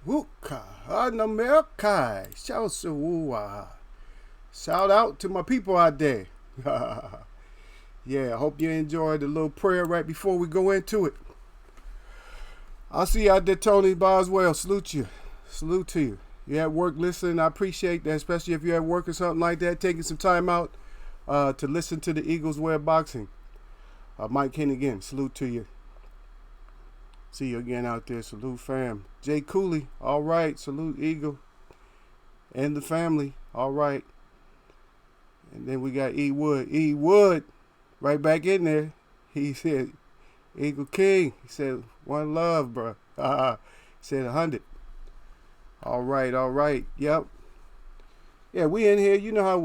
Wuka, Anamerkai, Shout out to my people out there. Yeah, I hope you enjoyed the little prayer right before we go into it. I'll see you out there, Tony Boswell. Salute you. Salute to you. You're at work listening. I appreciate that, especially if you're at work or something like that, taking some time out to listen to the Eagles Way of Boxing. Mike King again, salute to you. See you again out there. Salute, fam. Jay Cooley, all right. Salute, Eagle. And the family, all right. And then we got E. Wood. E. Wood, right back in there. He said, Eagle King. He said, one love, bro. He said 100. All right, all right. Yep. Yeah, we in here. You know how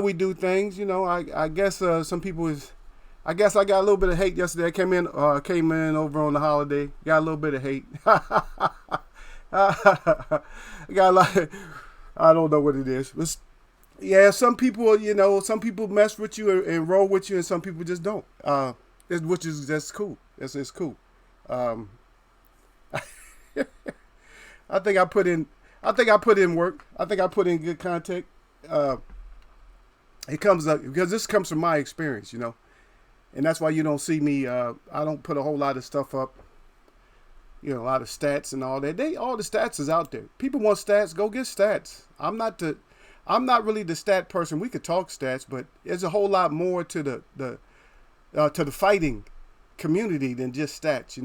we do things. You know, I guess some people is. I guess I got a little bit of hate yesterday. I came in over on the holiday. Got a little bit of hate. Got a lot. I don't know what it is. Yeah, some people, some people mess with you and roll with you, and some people just don't. Which is just cool. It's cool. I think I put in work. I think I put in good content. It comes up because this comes from my experience, and that's why you don't see me. I don't put a whole lot of stuff up. A lot of stats and all that. All the stats is out there. People want stats. Go get stats. I'm not really the stat person. We could talk stats, but there's a whole lot more to the fighting community than just stats.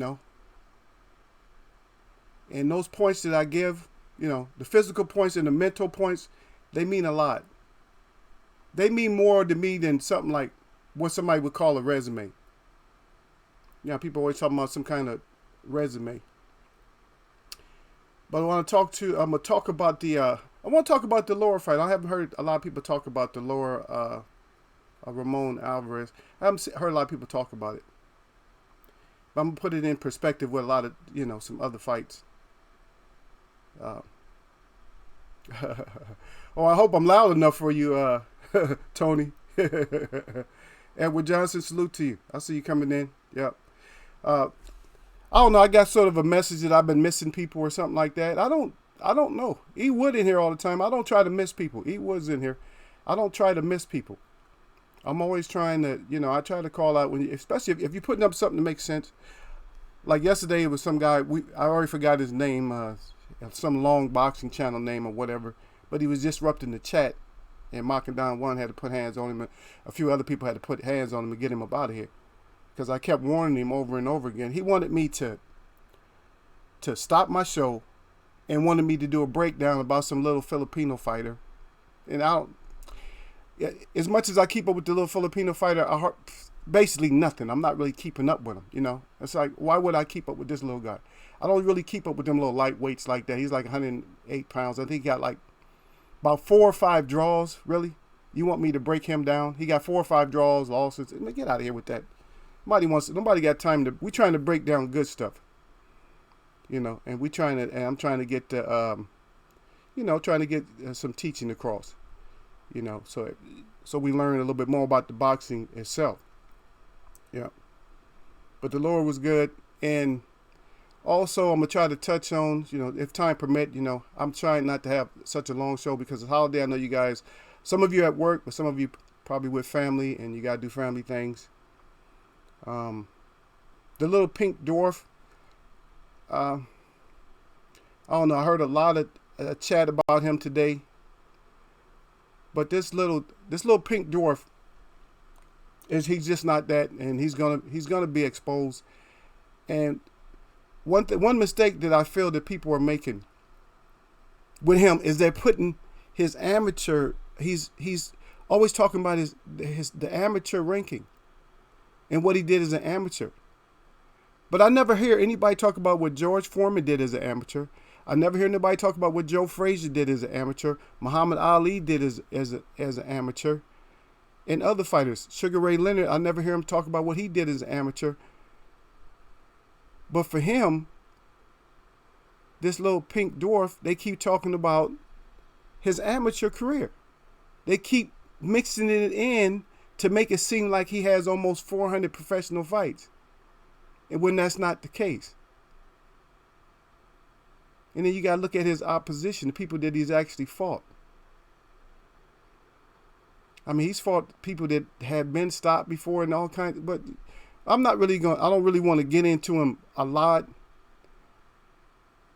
And those points that I give, the physical points and the mental points, they mean a lot. They mean more to me than something like what somebody would call a resume. People always talking about some kind of resume. But I'm gonna talk about the Laura fight. I haven't heard a lot of people talk about the Laura Ramon Alvarez. I haven't heard a lot of people talk about it. But I'm gonna put it in perspective with a lot of some other fights. Oh, I hope I'm loud enough for you, Tony. Edward Johnson, salute to you. I see you coming in. Yep. I don't know. I got sort of a message that I've been missing people or something like that. I don't know. E. Wood in here all the time. I don't try to miss people. E. Wood's in here. I don't try to miss people. I'm always trying to, I try to call out especially if you're putting up something that makes sense. Like yesterday, it was some guy. I already forgot his name. Some long boxing channel name or whatever. But he was disrupting the chat, and Macadon One had to put hands on him. A few other people had to put hands on him to get him up out of here. Because I kept warning him over and over again. He wanted me to stop my show and wanted me to do a breakdown about some little Filipino fighter. And as much as I keep up with the little Filipino fighter, basically nothing. I'm not really keeping up with him, It's like, why would I keep up with this little guy? I don't really keep up with them little lightweights like that. He's like 108 pounds. I think he got like about 4 or 5 draws, really. You want me to break him down? He got 4 or 5 draws, losses. Get out of here with that. Nobody got time we trying to break down good stuff, and I'm trying to get some teaching across, so we learn a little bit more about the boxing itself. Yeah. But the Lord was good. And also I'm gonna try to touch on, if time permit, I'm trying not to have such a long show because it's holiday. I know you guys, some of you at work, but some of you probably with family and you gotta do family things. The little pink dwarf, I don't know. I heard a lot of chat about him today, but this little pink dwarf he's just not that, and he's gonna be exposed. And one mistake that I feel that people are making with him is they're putting his amateur. He's always talking about the amateur ranking and what he did as an amateur. But I never hear anybody talk about what George Foreman did as an amateur. I never hear anybody talk about what Joe Frazier did as an amateur, Muhammad Ali did as an amateur, and other fighters. Sugar Ray Leonard, I never hear him talk about what he did as an amateur. But for him, this little pink dwarf, they keep talking about his amateur career. They keep mixing it in to make it seem like he has almost 400 professional fights. And when that's not the case. And then you got to look at his opposition, the people that he's actually fought. I mean, he's fought people that have been stopped before and all kinds, but I don't really want to get into him a lot.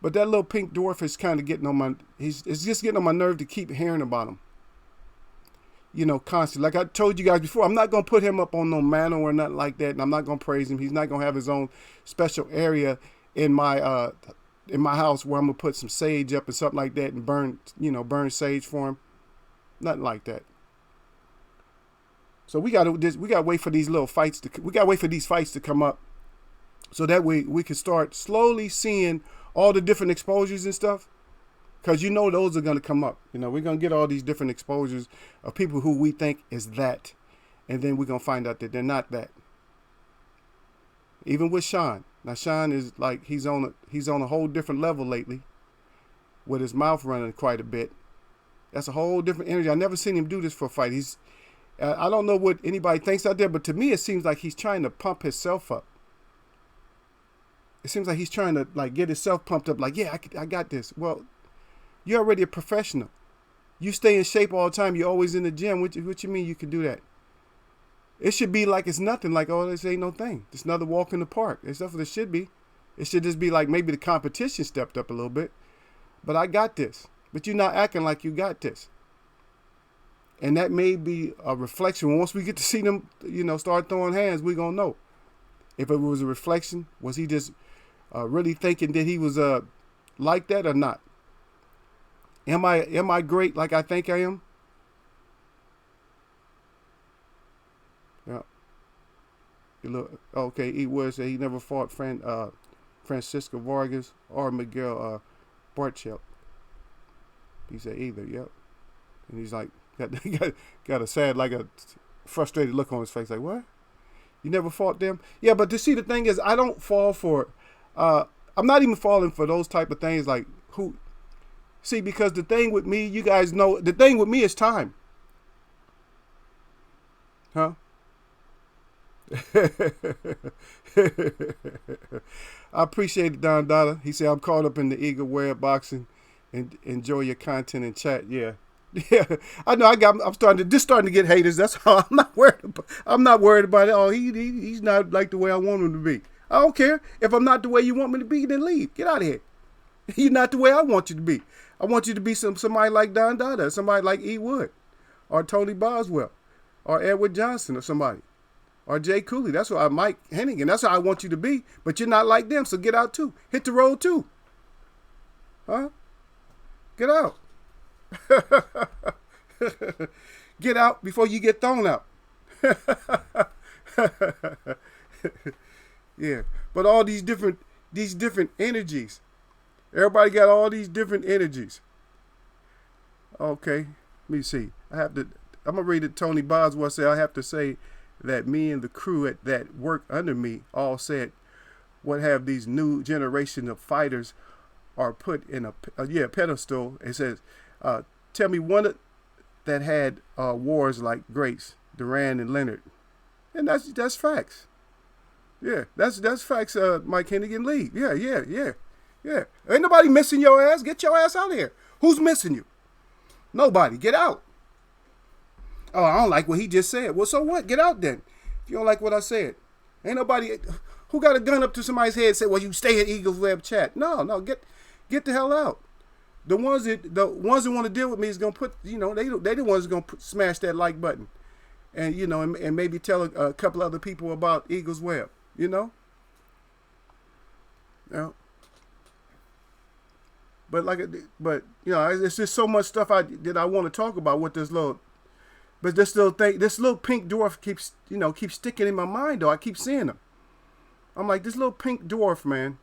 But that little pink dwarf is kind of getting on it's just getting on my nerve to keep hearing about him. constantly. Like I told you guys before, I'm not going to put him up on no mantle or nothing like that, and I'm not going to praise him. He's not going to have his own special area in my house where I'm going to put some sage up and something like that and burn sage for him. Nothing like that. So we got to wait for these fights to come up, so that way we can start slowly seeing all the different exposures and stuff. Because those are going to come up. We're going to get all these different exposures of people who we think is that. And then we're going to find out that they're not that. Even with Sean. Now, Sean is like, he's on a whole different level lately. With his mouth running quite a bit. That's a whole different energy. I've never seen him do this for a fight. I don't know what anybody thinks out there, but to me it seems like he's trying to pump himself up. It seems like he's trying to get himself pumped up. Like, yeah, I got this. Well, you're already a professional. You stay in shape all the time. You're always in the gym. What you mean you can do that? It should be like it's nothing. Like, oh, this ain't no thing. It's another walk in the park. That's what it should be. It should just be like maybe the competition stepped up a little bit. But I got this. But you're not acting like you got this. And that may be a reflection. Once we get to see them, start throwing hands, we're going to know. If it was a reflection, was he just really thinking that he was like that or not? Am I great like I think I am? Yeah. Okay, E. Wood said he never fought Francisco Vargas or Miguel Barchel. He said either, yep. And he's like, got a sad, like a frustrated look on his face. Like, what? You never fought them? Yeah, but to see, the thing is, I don't fall for, I'm not even falling for those type of things like who. See, because the thing with me, you guys know, the thing with me is time. Huh? I appreciate it, Don Dada. He said, I'm caught up in the eagle way of boxing and enjoy your content and chat. Yeah. Yeah. I know I'm starting to get haters. That's all. I'm not worried about it. Oh, he's not like the way I want him to be. I don't care. If I'm not the way you want me to be, then leave. Get out of here. You're not the way I want you to be. I want you to be somebody like Don Dada, somebody like E. Wood, or Tony Boswell, or Edward Johnson, or somebody, or Jay Cooley. That's what Mike Hennigan. That's how I want you to be. But you're not like them, so get out too. Hit the road too. Huh? Get out. Get out before you get thrown out. Yeah, but all these different energies. Everybody got all these different energies. Okay, let me see. I'm gonna read it. Tony Boswell said, I have to say that me and the crew that work under me all said, what have these new generation of fighters are put in a pedestal. It says, tell me one that had wars like Grace, Duran, and Leonard. And that's facts. Yeah, that's facts, Mike Hennigan Lee. Yeah. Ain't nobody missing your ass. Get your ass out of here. Who's missing you? Nobody. Get out. Oh, I don't like what he just said. Well, so what? Get out then. If you don't like what I said. Ain't nobody who got a gun up to somebody's head and say, well, you stay at Eagles Web Chat. No, get the hell out. The ones that want to deal with me is gonna put, they the ones gonna smash that like button, and and maybe tell a couple other people about Eagles Web. Yeah. But it's just so much stuff that I want to talk about with this little thing, this little pink dwarf keeps sticking in my mind though. I keep seeing them. I'm like, this little pink dwarf, man.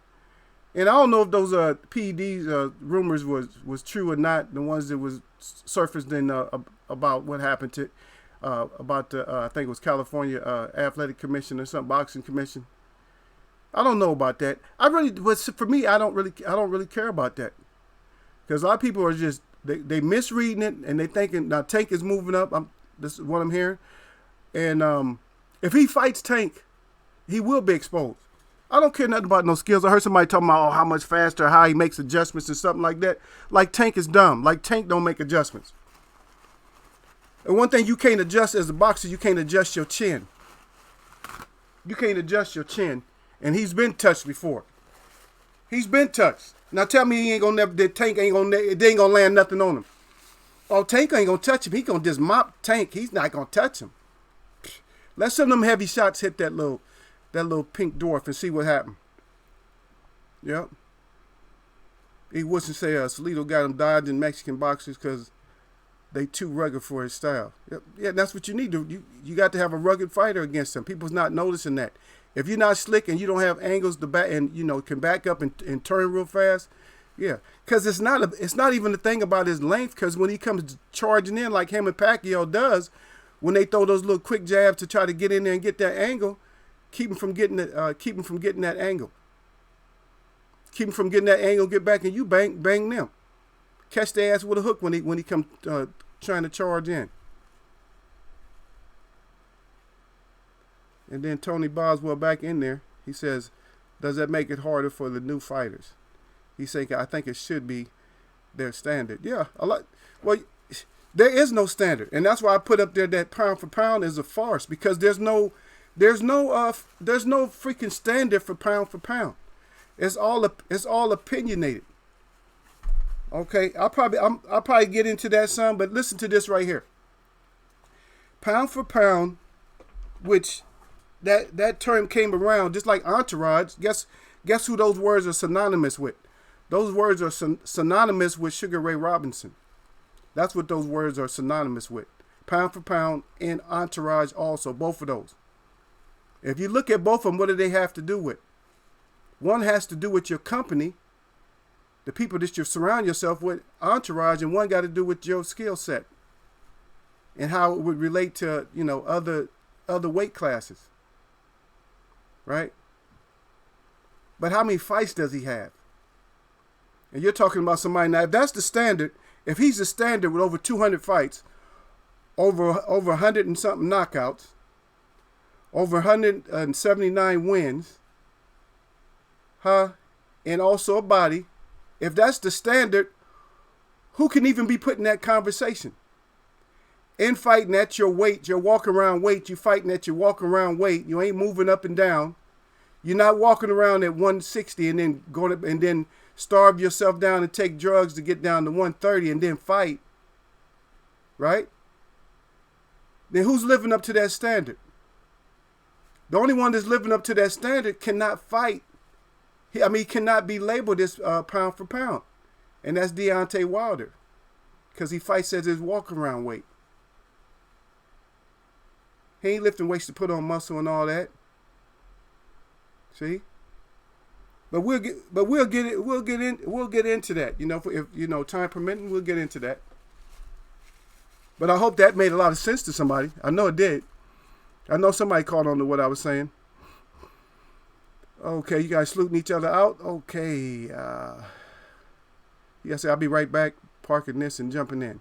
And I don't know if those PEDs rumors was true or not. The ones that was surfaced in about what happened to about the I think it was California Athletic Commission or something, boxing commission. I don't know about that. For me, I don't really care about that, because a lot of people are just they misreading it and they thinking now Tank is moving up. This is what I'm hearing, and if he fights Tank, he will be exposed. I don't care nothing about no skills. I heard somebody talking about how much faster, how he makes adjustments and something like that. Like Tank is dumb. Like Tank don't make adjustments. And one thing you can't adjust as a boxer, you can't adjust your chin. You can't adjust your chin. And he's been touched before. He's been touched. Now tell me he ain't gonna never. That Tank ain't gonna. They ain't gonna land nothing on him. Oh, Tank ain't gonna touch him. He gonna just mop Tank. He's not gonna touch him. Let some of them heavy shots hit that little pink dwarf and see what happened. Yep. He wouldn't say Salito got him dodging Mexican boxers because they too rugged for his style. Yep. Yeah, that's what you need to. You got to have a rugged fighter against them. People's not noticing that. If you're not slick and you don't have angles to back and can back up and turn real fast, yeah. Because it's not even the thing about his length. Because when he comes charging in like him and Pacquiao does, when they throw those little quick jabs to try to get in there and get that angle, keep him from getting that angle. Keep him from getting that angle, get back, and you bang them. Catch their ass with a hook when he comes trying to charge in. And then Tony Boswell back in there. He says, does that make it harder for the new fighters? He's saying, I think it should be their standard. Yeah, a lot. Well, there is no standard, and that's why I put up there that pound for pound is a farce, because there's no freaking standard for pound. It's all opinionated. Okay, I'll probably get into that some, but listen to this right here. Pound for pound, which that term came around just like entourage. Guess who those words are synonymous with? Those words are synonymous with Sugar Ray Robinson. That's what those words are synonymous with. Pound for pound and entourage also, both of those. If you look at both of them, what do they have to do with? One has to do with your company, the people that you surround yourself with, entourage, and one got to do with your skill set and how it would relate to, other weight classes. Right? But how many fights does he have? And you're talking about somebody now, if that's the standard, if he's the standard with over 200 fights, over 100 and something knockouts, over 179 wins, and also a body, if that's the standard, who can even be put in that conversation? In fighting at your weight, your walk around weight, you fighting at your walk around weight, you ain't moving up and down. You're not walking around at 160 and then and then starve yourself down and take drugs to get down to 130 and then fight. Right? Then who's living up to that standard? The only one that's living up to that standard cannot fight. He cannot be labeled as pound for pound. And that's Deontay Wilder. Because he fights at his walk around weight. He ain't lifting weights to put on muscle and all that. See? But we'll get into that. If time permitting, we'll get into that. But I hope that made a lot of sense to somebody. I know it did. I know somebody caught on to what I was saying. Okay, you guys saluting each other out? Okay. Yes, I'll be right back, parking this and jumping in.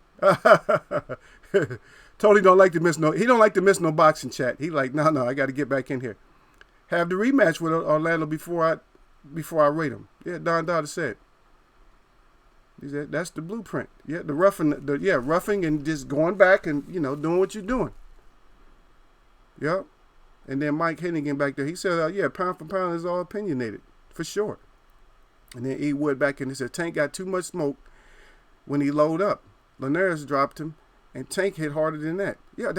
Tony don't like to miss no. He don't like to miss no boxing chat. He like, no, I got to get back in here. Have the rematch with Orlando before I rate him. Yeah, Don Dada said. He said that's the blueprint. Yeah, roughing and just going back and doing what you're doing. Yep. And then Mike Hennigan back there, he said, pound for pound is all opinionated, for sure. And then E. Wood back in, he said, Tank got too much smoke when he load up. Linares dropped him, and Tank hit harder than that. Yeah,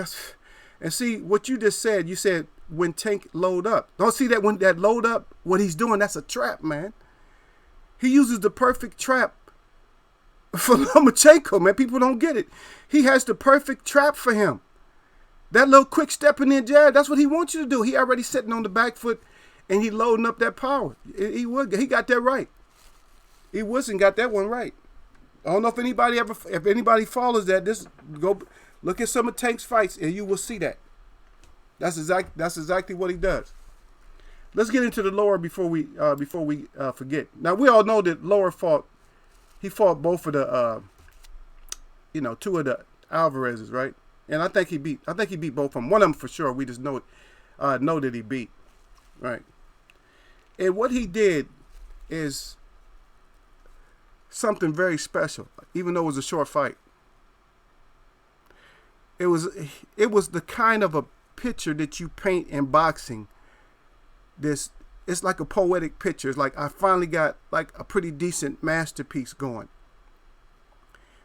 and see, what you just said, you said when Tank load up. Don't see that when that load up, what he's doing, that's a trap, man. He uses the perfect trap for Lomachenko, man. People don't get it. He has the perfect trap for him. That little quick stepping in jab, that's what he wants you to do. He already sitting on the back foot and he loading up that power. He got that right. He wasn't got that one right. I don't know if anybody follows that, just go look at some of Tank's fights and you will see that. That's exactly what he does. Let's get into the lower before we forget. Now we all know that lower fought both of the two of the Alvarez's, right? And I think he beat both of them. One of them for sure. We just know that he beat. Right. And what he did is something very special, even though it was a short fight. It was the kind of a picture that you paint in boxing. It's like a poetic picture. It's like I finally got like a pretty decent masterpiece going.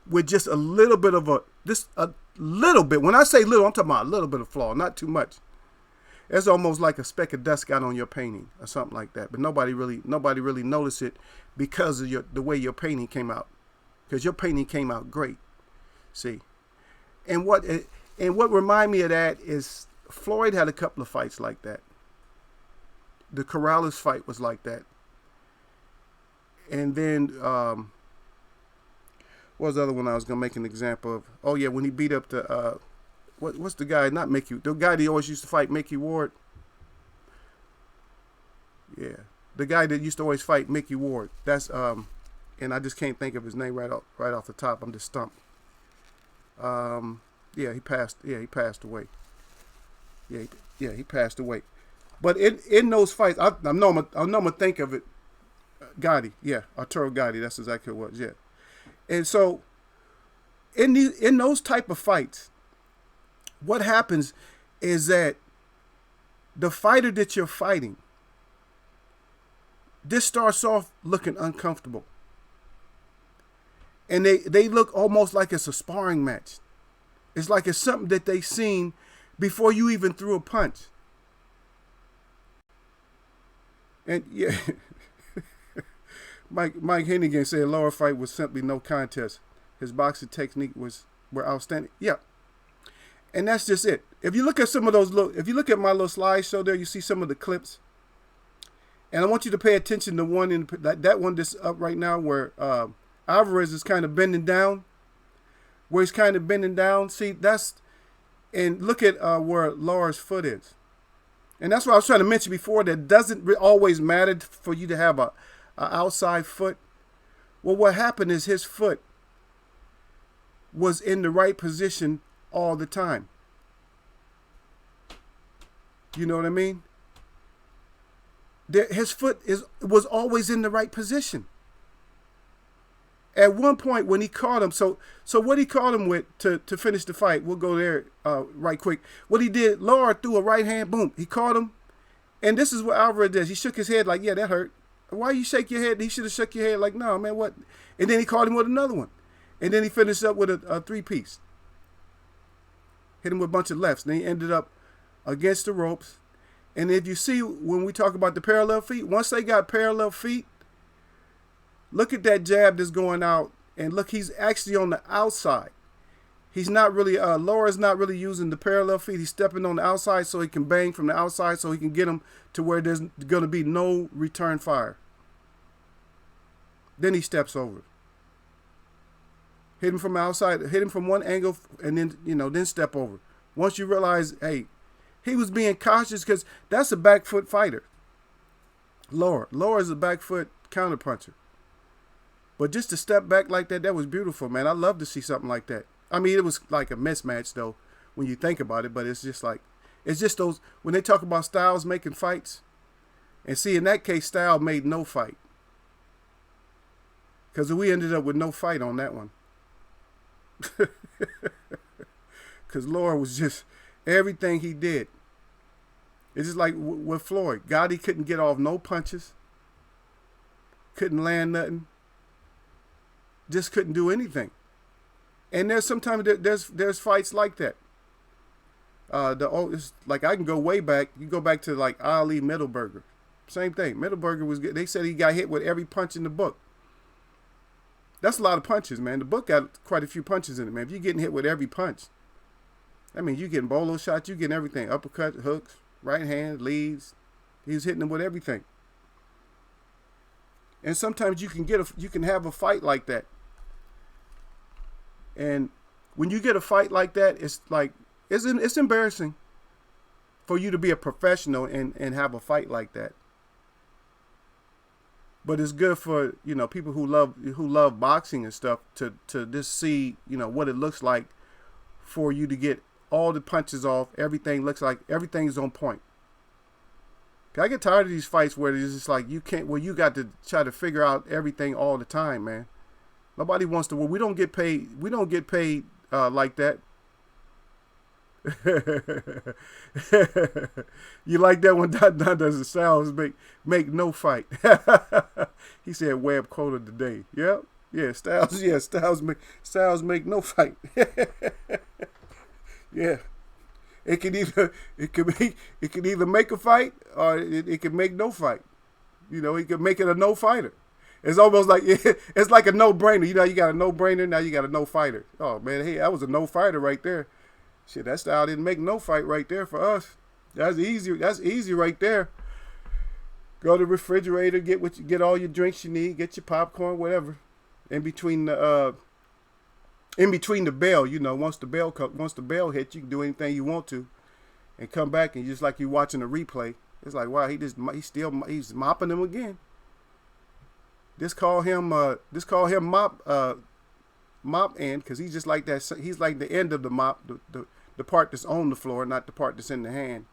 with just a little bit of a little bit. When I say little, I'm talking about a little bit of flaw, not too much. It's almost like a speck of dust got on your painting or something like that. But nobody really noticed it because of the way your painting came out. Because your painting came out great. See, and what remind me of that is Floyd had a couple of fights like that. The Corrales fight was like that. And then what was the other one I was gonna make an example of? Oh yeah, when he beat up the what's the guy? Not Mickey. The guy that always used to fight Mickey Ward. Yeah, the guy that used to always fight Mickey Ward. That's and I just can't think of his name right off the top. I'm just stumped. Yeah, he passed. Yeah, he passed away. Yeah, he passed away. But in those fights, I know I'm gonna think of it. Gotti, yeah, Arturo Gotti. That's exactly what it was. Yeah, and so in those type of fights, what happens is that the fighter that you're fighting, this starts off looking uncomfortable. And they look almost like it's a sparring match. It's like it's something that they seen before you even threw a punch. And yeah, Mike Hennigan said lower fight was simply no contest. His boxing technique were outstanding. Yeah. And that's just it. If you look at some of those if you look at my little slideshow there, you see some of the clips. And I want you to pay attention to one in that one that's up right now where Alvarez is kind of bending down. Where he's kind of bending down. See, and look at where Laura's foot is. And that's what I was trying to mention before, that doesn't always matter for you to have a outside foot. Well, what happened is his foot was in the right position all the time. You know what I mean? His foot was always in the right position. At one point when he caught him, so what he caught him with to finish the fight, we'll go there right quick. What he did, Laura threw a right hand, boom, he caught him. And this is what Alvarez does. He shook his head like, yeah, that hurt. Why you shake your head? He should have shook your head like, no, man, what? And then he caught him with another one. And then he finished up with a three-piece. Hit him with a bunch of lefts. And then he ended up against the ropes. And if you see, when we talk about the parallel feet, once they got parallel feet, look at that jab that's going out. And look, he's actually on the outside. He's not really, Laura's not really using the parallel feet. He's stepping on the outside so he can bang from the outside so he can get him to where there's going to be no return fire. Then he steps over. Hit him from outside, hit him from one angle, and then, then step over. Once you realize, hey, he was being cautious because that's a back foot fighter. Laura's a back foot counterpuncher. But just to step back like that was beautiful, man. I love to see something like that. I mean, it was like a mismatch, though, when you think about it. But it's just those, when they talk about styles making fights. And see, in that case, style made no fight. Because we ended up with no fight on that one. Because Laura was just, everything he did. It's just like with Floyd. Gotti couldn't get off no punches. Couldn't land nothing. Just couldn't do anything. And there's sometimes there's fights like that. It's like I can go way back. You go back to like Ali Middleburger. Same thing. Middleburger was good. They said he got hit with every punch in the book. That's a lot of punches, man. The book got quite a few punches in it, man. If you're getting hit with every punch, I mean, you're getting bolo shots, you're getting everything. Uppercut, hooks, right hand, leads. He's hitting them with everything. And sometimes you can have a fight like that. And when you get a fight like that, it's like, it's embarrassing for you to be a professional and have a fight like that. But it's good for, people who love boxing and stuff to just see, what it looks like for you to get all the punches off. Everything looks like everything's on point. I get tired of these fights where it's just like you got to try to figure out everything all the time, man. Nobody wants to. Well, we don't get paid. We don't get paid like that. You like that when Don does the sounds make no fight. He said web quoted today. Yep. Yeah, styles. Yeah, styles make no fight. Yeah, it can either make a fight or it can make no fight. You know, he could make it a no fighter. It's almost like it's like a no brainer. You know, you got a no brainer, now you got a no fighter. Oh man, hey, that was a no fighter right there. Shit, that style didn't make no fight right there for us. That's easy. That's easy right there. Go to the refrigerator, get all your drinks you need, get your popcorn, whatever. In between the bell, you know, once the bell hits, you can do anything you want to, and come back and just like you watching a replay. It's like, wow, he's mopping them again. Just call him mop end, because he's just like that. He's like the end of the mop, the part that's on the floor, not the part that's in the hand.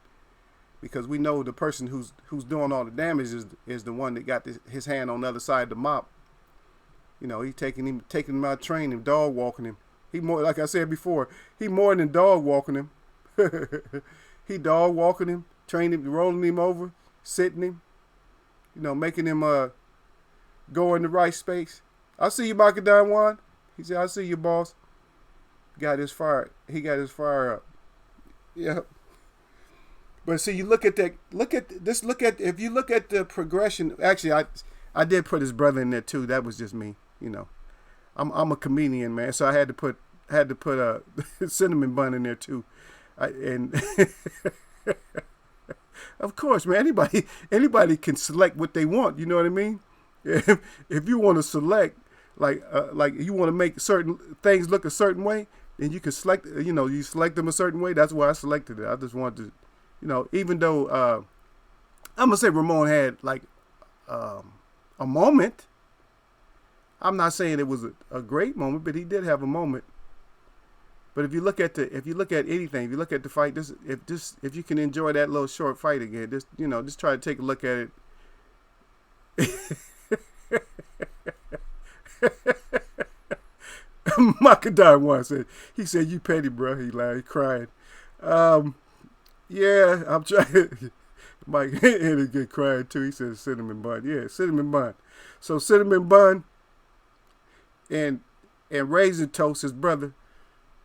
Because we know the person who's doing all the damage is the one that got his hand on the other side of the mop. You know, he taking him out, training him, dog walking him. He more, like I said before, he more than dog walking him. He dog walking him, training him, rolling him over, sitting him, you know, making him go in the right space. I see you, Macadam Juan. He said, I see you, boss. He got his fire up. Yeah. But see, you look at if you look at the progression, actually, I did put his brother in there too. That was just me, you know. I'm a comedian, man, so I had to put a cinnamon bun in there too. And of course, man, anybody can select what they want. You know what I mean? If you want to select, like you want to make certain things look a certain way, then you can select. You know, you select them a certain way. That's why I selected it. I just wanted to, you know, even though I'm gonna say Ramon had like a moment. I'm not saying it was a great moment, but he did have a moment. But if you look at anything, if you look at the fight, if you can enjoy that little short fight again, just try to take a look at it. Macadam once said, he said, "You petty, bro." He lied, he cried. Yeah, I'm trying. Mike Henry get crying too. He said cinnamon bun. Yeah, cinnamon bun. So cinnamon bun and raisin toast, his brother.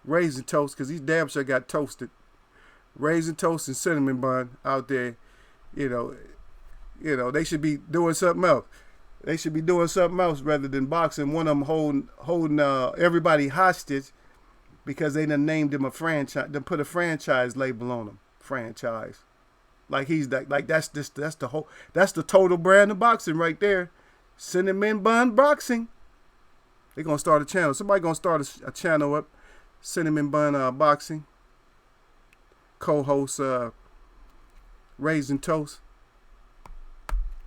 Raisin toast, because he damn sure got toasted. Raisin toast and cinnamon bun out there, you know, they should be doing something else. They should be doing something else rather than boxing. One of them holding everybody hostage because they done named him a franchise. They put a franchise label on him. Franchise, like he's like that's the total brand of boxing right there. Cinnamon bun boxing. They're gonna start a channel. Somebody gonna start a channel up. Cinnamon bun boxing. Co-host Raisin Toast.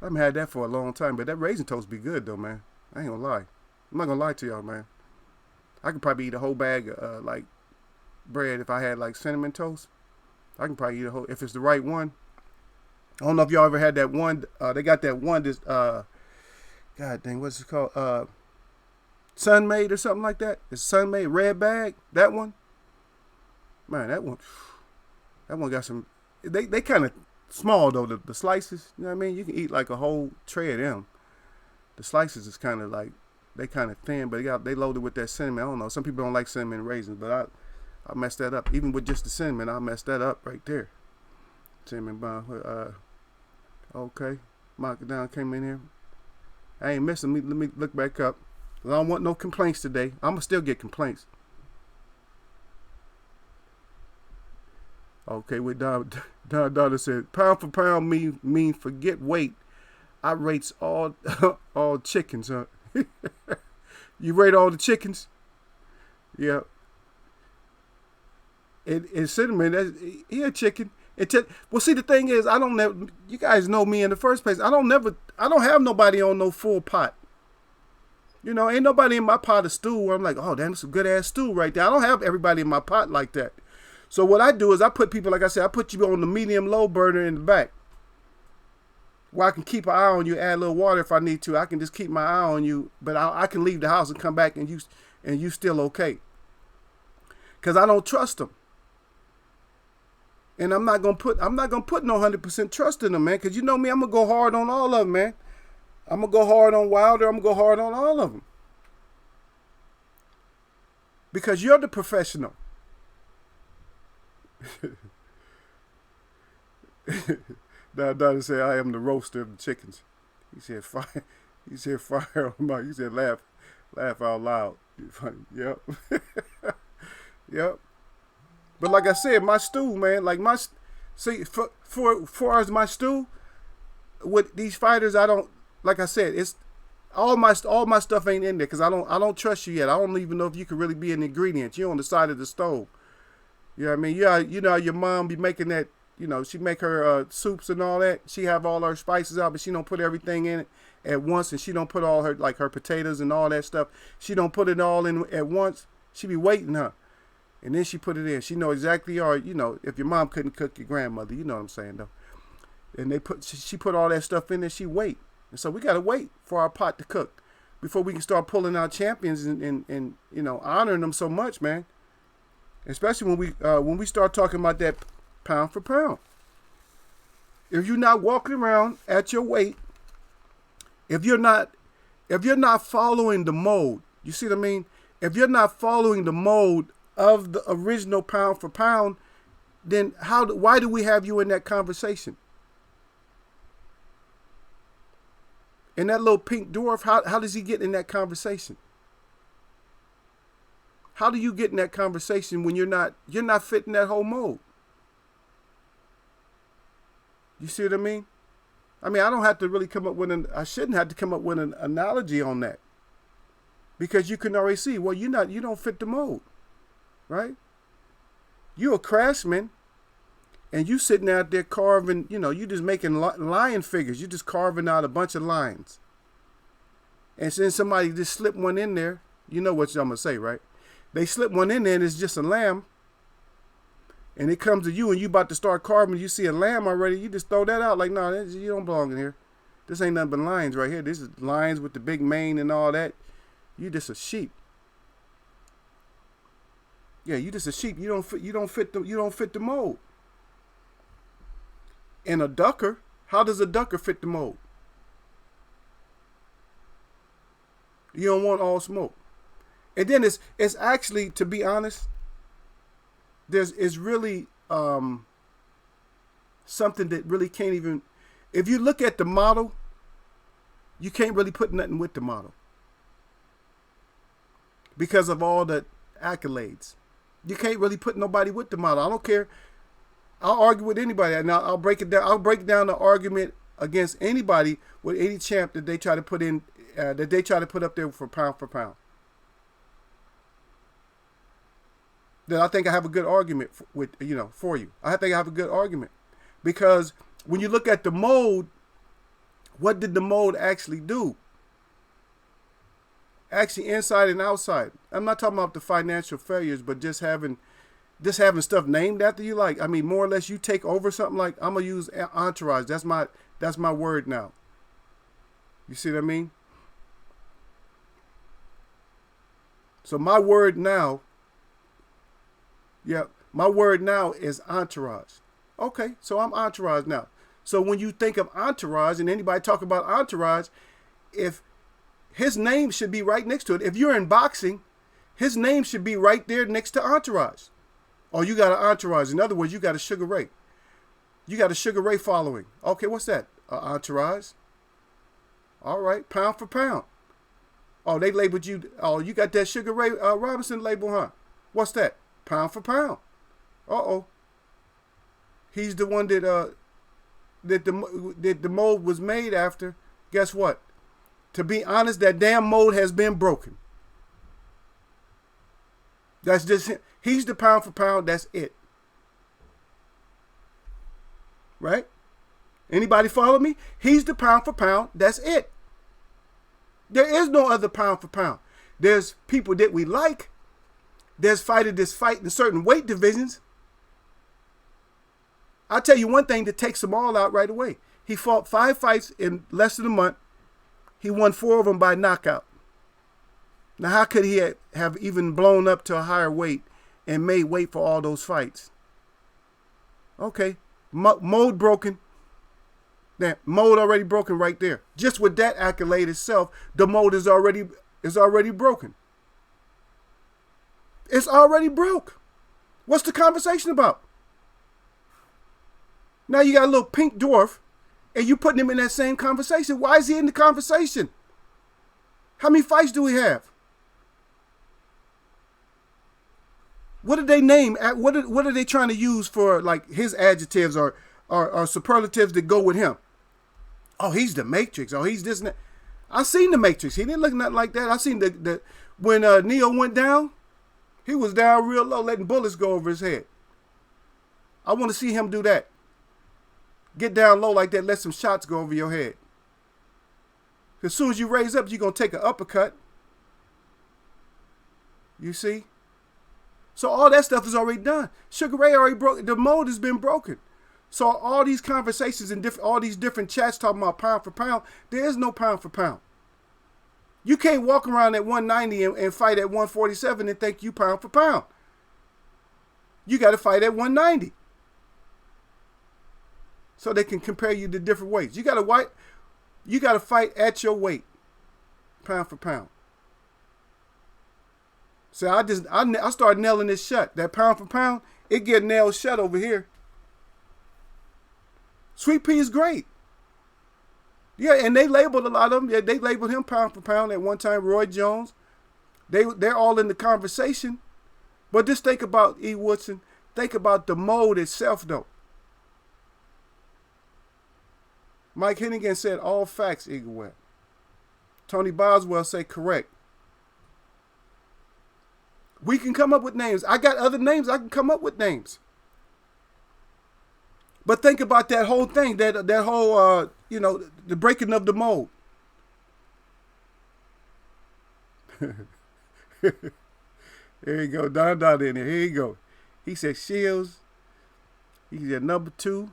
I haven't had that for a long time, but that Raisin Toast be good though, man. I ain't gonna lie. I'm not gonna lie to y'all, man. I could probably eat a whole bag of like bread if I had like cinnamon toast. I can probably eat a whole, if it's the right one. I don't know if y'all ever had that one. They got that one. This God dang, what's it called? Sunmade or something like that. It's Sunmade red bag. That one. Man, that one got some. They kind of small though. The slices. You know what I mean? You can eat like a whole tray of them. The slices is kind of like, they kind of thin, but they loaded with that cinnamon. I don't know. Some people don't like cinnamon raisins, but I messed that up. Even with just the cinnamon, I messed that up right there. Cinnamon bun. Okay. Macadam came in here. I ain't missing. Let me look back up. I don't want no complaints today. I'm going to still get complaints. Okay, with Don Daughter said, pound for pound mean forget weight. I rates all chickens, huh? You rate all the chickens? Yeah. And cinnamon, he a chicken. Well, see, the thing is, you guys know me in the first place. I don't have nobody on no full pot. You know, ain't nobody in my pot of stew where I'm like, oh, damn, that's a good ass stew right there. I don't have everybody in my pot like that. So what I do is I put people, like I said, I put you on the medium low burner in the back, where I can keep an eye on you, add a little water if I need to. I can just keep my eye on you, but I can leave the house and come back and you still okay. Because I don't trust them. And I'm not gonna put no 100% trust in them, man. Because you know me, I'm gonna go hard on all of them, man. I'm gonna go hard on Wilder. I'm gonna go hard on all of them. because you're the professional. Donnie said, I am the roaster of the chickens. He said, fire. He said, fire on my. He said, laugh out loud. Funny. Yep. Yep. But like I said, my stew, man, like see, for as my stew, with these fighters, I don't, like I said, it's all my stuff ain't in there because I don't trust you yet. I don't even know if you could really be an ingredient. You're on the side of the stove. You know what I mean? Yeah, you know your mom be making that. You know, she make her soups and all that. She have all her spices out, but she don't put everything in it at once, and she don't put all her her potatoes and all that stuff. She don't put it all in at once. She be waiting, huh? And then she put it in. She know exactly, or you know, if your mom couldn't cook, your grandmother, you know what I'm saying though. And she put all that stuff in there. She wait, and so we gotta wait for our pot to cook before we can start pulling out champions and you know honoring them so much, man. Especially when we start talking about that pound for pound. If you're not walking around at your weight, if you're not following the mold, you see what I mean? If you're not following the mold of the original pound for pound, then why do we have you in that conversation? And that little pink dwarf, how does he get in that conversation? How do you get in that conversation when you're not fitting that whole mold? You see what I mean? I mean, I don't have to really come up with I shouldn't have to come up with an analogy on that. Because you can already see, well, you don't fit the mold. Right? You're a craftsman, and you sitting out there carving, you know, you just making lion figures. You just carving out a bunch of lions. And then somebody just slip one in there. You know what I'm going to say, right? They slip one in there, and it's just a lamb. And it comes to you, and you about to start carving. You see a lamb already. You just throw that out like, no, you don't belong in here. This ain't nothing but lions right here. This is lions with the big mane and all that. You just a sheep. Yeah, you just a sheep. You don't fit the mold. And a ducker, how does a ducker fit the mold? You don't want all smoke. And then it's actually, to be honest, it's really something that really can't even, if you look at the model, you can't really put nothing with the model because of all the accolades. You can't really put nobody with the model. I don't care. I'll argue with anybody, and I'll break it down. I'll break down the argument against anybody with any champ that they try to put in, that they try to put up there for pound. Then I think I have a good argument for you. I think I have a good argument because when you look at the mold, what did the mold actually do? Actually, inside and outside. I'm not talking about the financial failures, but just having stuff named after you. Like, I mean, more or less, you take over something. Like, I'm gonna use entourage. That's my word now. You see what I mean? So my word now. Yeah, my word now is entourage. Okay, so I'm entourage now. So when you think of entourage, and anybody talk about entourage, if his name should be right next to it. If you're in boxing, his name should be right there next to entourage. Or you got an entourage. In other words, you got a Sugar Ray. You got a Sugar Ray following. Okay, what's that? Entourage. All right, pound for pound. Oh, they labeled you. Oh, you got that Sugar Ray Robinson label, huh? What's that? Pound for pound. Uh-oh. He's the one that the mold was made after. Guess what? To be honest, that damn mold has been broken. That's just him. He's the pound for pound. That's it. Right? Anybody follow me? He's the pound for pound. That's it. There is no other pound for pound. There's people that we like. There's fighters that fight in certain weight divisions. I'll tell you one thing that takes them all out right away. He fought 5 fights in less than a month. He won 4 of them by knockout. Now, how could he have even blown up to a higher weight and made weight for all those fights? Okay, mold broken. That mold already broken right there. Just with that accolade itself, the mold is already broken. It's already broke. What's the conversation about? Now you got a little pink dwarf and you putting him in that same conversation. Why is he in the conversation? How many fights do we have? What did they name? What are they trying to use for like his adjectives or superlatives that go with him? Oh, he's the Matrix. Oh, he's this and that. I seen the Matrix. He didn't look nothing like that. I seen the when Neo went down, he was down real low, letting bullets go over his head. I want to see him do that. Get down low like that, let some shots go over your head. As soon as you raise up, you're going to take an uppercut. You see? So all that stuff is already done. Sugar Ray already broke. The mold has been broken. So all these conversations and all these different chats talking about pound for pound, there is no pound for pound. You can't walk around at 190 and fight at 147 and think you pound for pound. You got to fight at 190. So they can compare you to different weights. You got to fight at your weight, pound for pound. So I started nailing this shut. That pound for pound, it get nailed shut over here. Sweet Pea is great. Yeah, and they labeled a lot of them. Yeah, they labeled him pound for pound at one time. Roy Jones. They're all in the conversation. But just think about E. Woodson. Think about the mode itself, though. Mike Hennigan said all facts, Eagle Webb. Tony Boswell say correct. We can come up with names. I got other names. I can come up with names. But think about that whole thing, that whole, the breaking of the mold. There you go. Don in there. Here you go. He said Shields. He said number 2.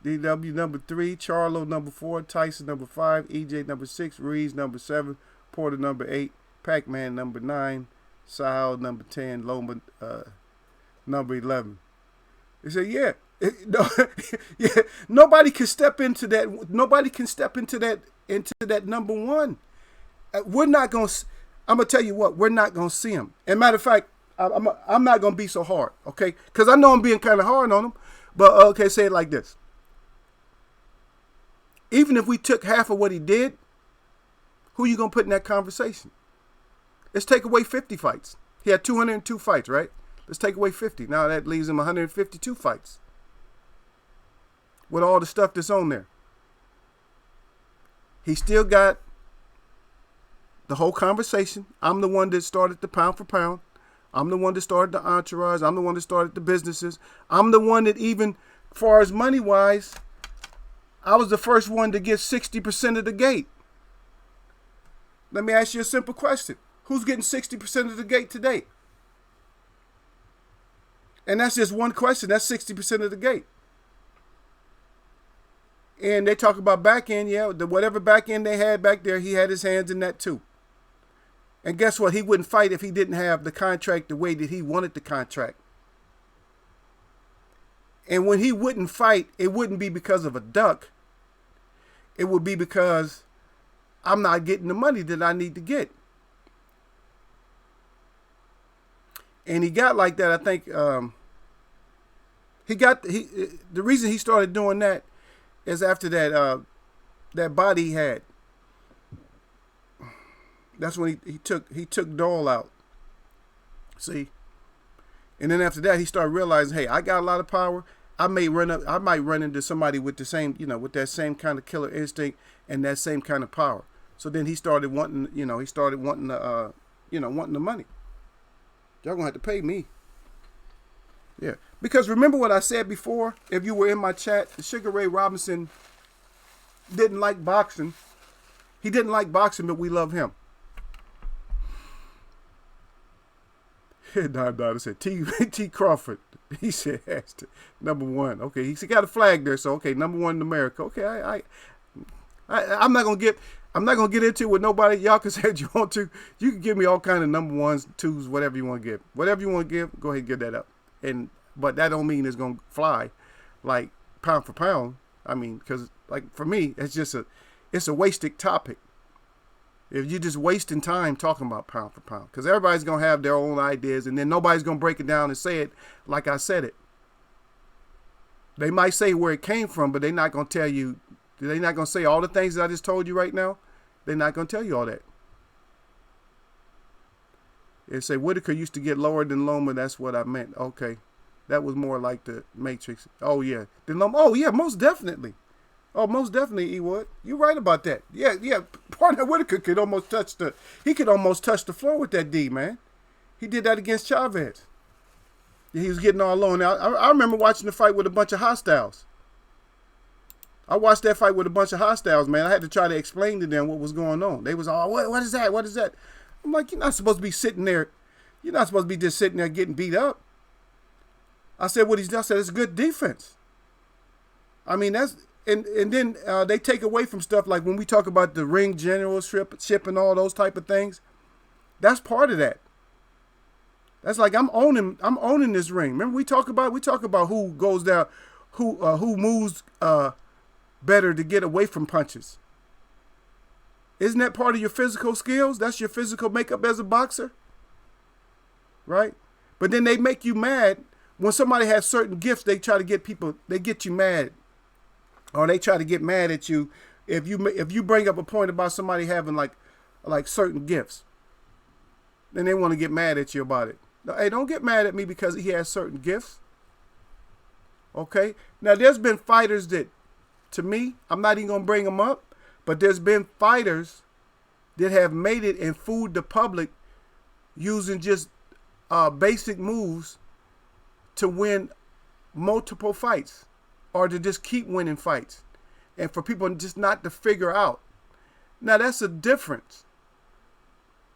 DW number 3. Charlo number 4. Tyson number 5. EJ number 6. Reeves number 7. Porter number 8. Pac-Man number 9. Sahel number 10. Loma number 11. He said, yeah. Yeah. Nobody can step into that. Nobody can step into that number 1. We're not going to, I'm going to tell you what, we're not going to see him. And matter of fact, I'm not going to be so hard, okay? Because I know I'm being kind of hard on him. But, okay, say it like this. Even if we took half of what he did, who you going to put in that conversation? Let's take away 50 fights. He had 202 fights, right? Let's take away 50. Now that leaves him 152 fights. With all the stuff that's on there. He still got the whole conversation. I'm the one that started the pound for pound. I'm the one that started the entourage. I'm the one that started the businesses. I'm the one that even, far as money-wise, I was the first one to get 60% of the gate. Let me ask you a simple question. Who's getting 60% of the gate today? And that's just one question. That's 60% of the gate. And they talk about back end. Yeah, whatever back end they had back there, he had his hands in that too. And guess what? He wouldn't fight if he didn't have the contract the way that he wanted the contract. And when he wouldn't fight, it wouldn't be because of a duck. It would be because I'm not getting the money that I need to get. And he got like that, I think. The reason he started doing that is after that body he had. That's when he took Dole out. See? And then after that, he started realizing, hey, I got a lot of power. I might run into somebody with the same, with that same kind of killer instinct and that same kind of power. So then he started wanting, wanting the money. Y'all gonna have to pay me. Yeah. Because remember what I said before, if you were in my chat, Sugar Ray Robinson didn't like boxing. He didn't like boxing, but we love him. Don said T. Crawford. He said number 1. Okay, he got a flag there, so okay, number 1 in America. Okay, I'm not gonna get into it with nobody. Y'all can say what you want to. You can give me all kind of number 1s, 2s, whatever you want to give. Whatever you want to give, go ahead and give that up. But that don't mean it's gonna fly like pound for pound. I mean, because like for me, it's a wasted topic. If you're just wasting time talking about pound for pound, because everybody's going to have their own ideas, and then nobody's going to break it down and say it like I said it. They might say where it came from, but they're not going to tell you, they're not going to say all the things that I just told you right now. They're not going to tell you all that. They say Whitaker used to get lower than Loma. That's what I meant. Okay. That was more like the Matrix. Oh, yeah. Oh, yeah, most definitely. Oh, most definitely, E-Wood. You're right about that. Yeah. Partner Whitaker could almost touch the floor with that D, man. He did that against Chavez. He was getting all alone. I remember watching the fight with a bunch of hostiles. I watched that fight with a bunch of hostiles, man. I had to try to explain to them what was going on. They was all, what is that? What is that? I'm like, you're not supposed to be sitting there. You're not supposed to be just sitting there getting beat up. I said what he's done. I said it's good defense. I mean, that's and then they take away from stuff like when we talk about the ring generalship and all those type of things. That's part of that. That's like I'm owning this ring. Remember we talk about who goes down, who moves better to get away from punches. Isn't that part of your physical skills? That's your physical makeup as a boxer, right? But then they make you mad when somebody has certain gifts. They try to get people. They get you mad, or they try to get mad at you if you bring up a point about somebody having like certain gifts. Then they want to get mad at you about it. Now, hey, don't get mad at me because he has certain gifts. Okay. Now there's been fighters that, to me, I'm not even gonna bring them up. But there's been fighters that have made it and fooled the public using just basic moves to win multiple fights or to just keep winning fights. And for people just not to figure out. Now, that's a difference.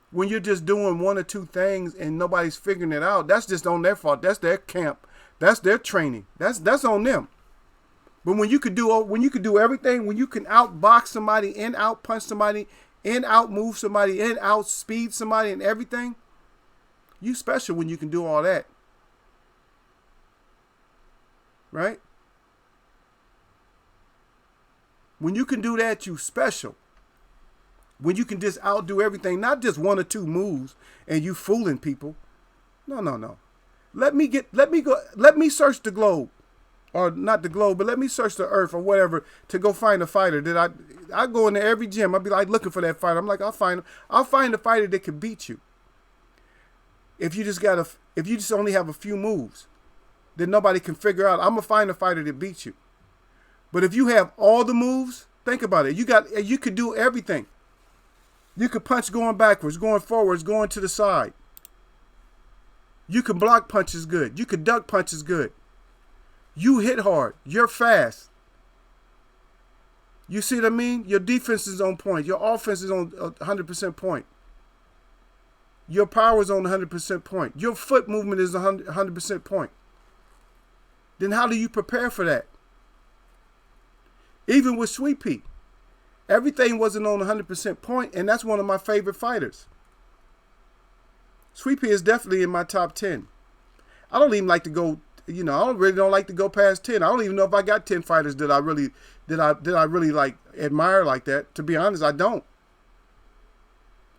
When you're just doing one or two things and nobody's figuring it out, that's just on their fault. That's their camp. That's their training. That's on them. But when you could do everything, when you can outbox somebody and outpunch somebody and outmove somebody and outspeed somebody and everything, you special when you can do all that. Right? When you can do that, you special. When you can just outdo everything, not just one or two moves and you fooling people. No. Let me search the globe. Or not the globe, but let me search the earth or whatever to go find a fighter that I go into every gym. I'll be like looking for that fighter. I'm like, I'll find a fighter that can beat you. If you just only have a few moves that nobody can figure out, I'm gonna find a fighter that beats you. But if you have all the moves, think about it. You could do everything. You could punch going backwards, going forwards, going to the side. You can block punches good. You could duck punches good. You hit hard. You're fast. You see what I mean? Your defense is on point. Your offense is on 100% point. Your power is on 100% point. Your foot movement is 100% point. Then how do you prepare for that? Even with Sweet Pea, everything wasn't on 100% point, and that's one of my favorite fighters. Sweet Pea is definitely in my top 10. I don't even like to go. I don't like to go past 10. I don't even know if I got 10 fighters that I really like admire like that. To be honest, I don't.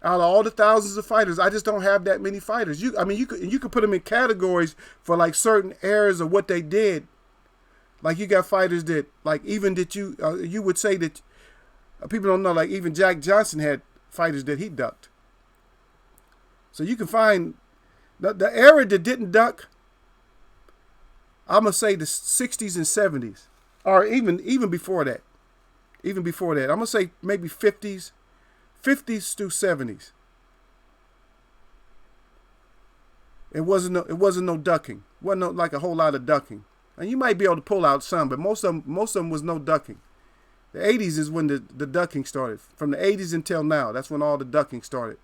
Out of all the thousands of fighters, I just don't have that many fighters. You could put them in categories for like certain eras of what they did. Like you got fighters that like even that you would say that people don't know, like even Jack Johnson had fighters that he ducked. So you can find the era that didn't duck. I'm gonna say the 60s and 70s, or even before that. I'm gonna say maybe 50s through 70s. It wasn't no ducking. Wasn't like a whole lot of ducking. And you might be able to pull out some, but most of them was no ducking. The 80s is when the ducking started. From the 80s until now, that's when all the ducking started.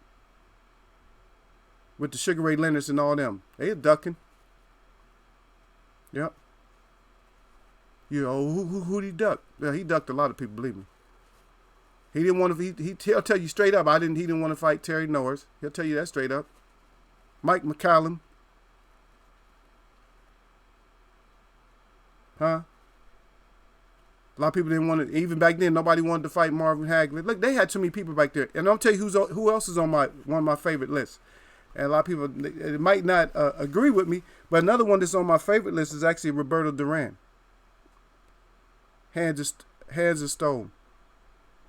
With the Sugar Ray Leonards and all them, they ducking. Yep. Who'd he duck? Yeah, he ducked a lot of people, believe me. He didn't want to, he'll tell you straight up, he didn't want to fight Terry Norris. He'll tell you that straight up. Mike McCallum. Huh? A lot of people didn't want to, even back then, nobody wanted to fight Marvin Hagler. Look, they had too many people back there. And I'll tell you who else is on one of my favorite lists. And a lot of people, they might not agree with me, but another one that's on my favorite list is actually Roberto Duran. Hands of Stone.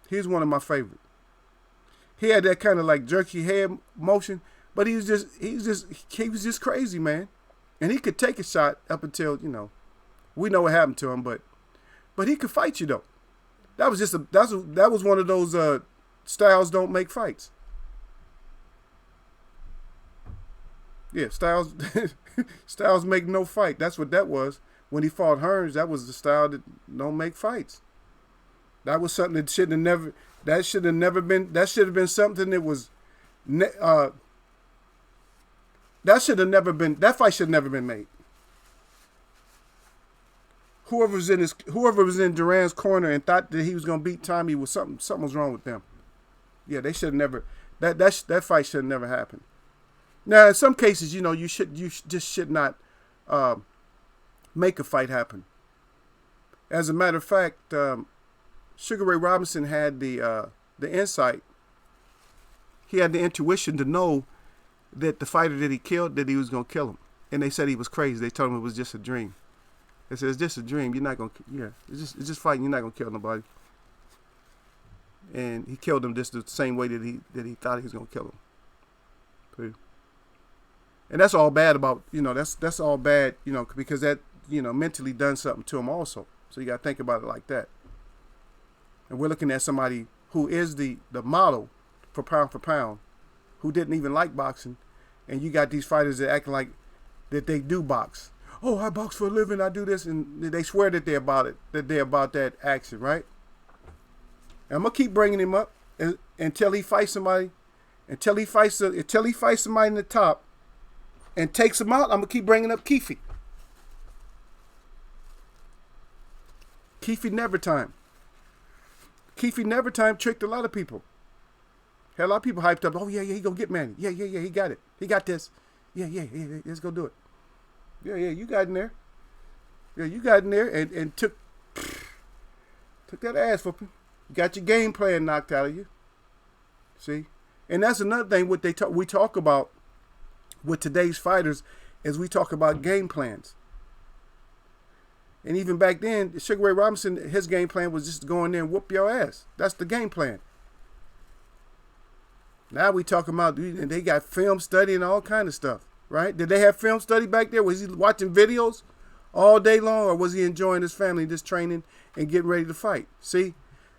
He's one of my favorite. He had that kind of like jerky head motion, but he was just crazy, man. And he could take a shot up until, we know what happened to him, but he could fight you though. That was one of those styles don't make fights. Yeah, styles make no fight. That's what that was. When he fought Hearns, that was the style that don't make fights. That was something that should have been something that was that fight should have never been made. Whoever was in Duran's corner and thought that he was gonna beat Tommy, was something was wrong with them. Yeah, they should have never, that fight should have never happened. Now in some cases, you just should not make a fight happen. As a matter of fact, Sugar Ray Robinson had the insight. He had the intuition to know that the fighter that he killed, that he was gonna kill him, and they said he was crazy. They told him it was just a dream. They said, it's just a dream. You're not going to, it's just fighting. You're not going to kill nobody. And he killed him just the same way that he thought he was going to kill him. And that's all bad about, that's all bad, because that, mentally done something to him also. So you got to think about it like that. And we're looking at somebody who is the model for pound, who didn't even like boxing. And you got these fighters that acting like that they do box. Oh, I box for a living, I do this, and they swear that they're about it, that they're about that action, right? And I'm gonna keep bringing him up until he fights somebody, until he fights somebody in the top, and takes him out. I'm gonna keep bringing up Keefe. Keefe Never Time. Keefe Never Time tricked a lot of people. Had a lot of people hyped up. Oh yeah, he gonna get Manny. Yeah, he got it. He got this. Yeah, let's go do it. Yeah, you got in there. Yeah, you got in there and took that ass whooping. Got your game plan knocked out of you. See? And that's another thing we talk about with today's fighters is we talk about game plans. And even back then, Sugar Ray Robinson, his game plan was just to go in there and whoop your ass. That's the game plan. Now we talking about, and they got film study and all kind of stuff. Right? Did they have film study back there? Was he watching videos all day long, or was he enjoying his family, just training and getting ready to fight? See,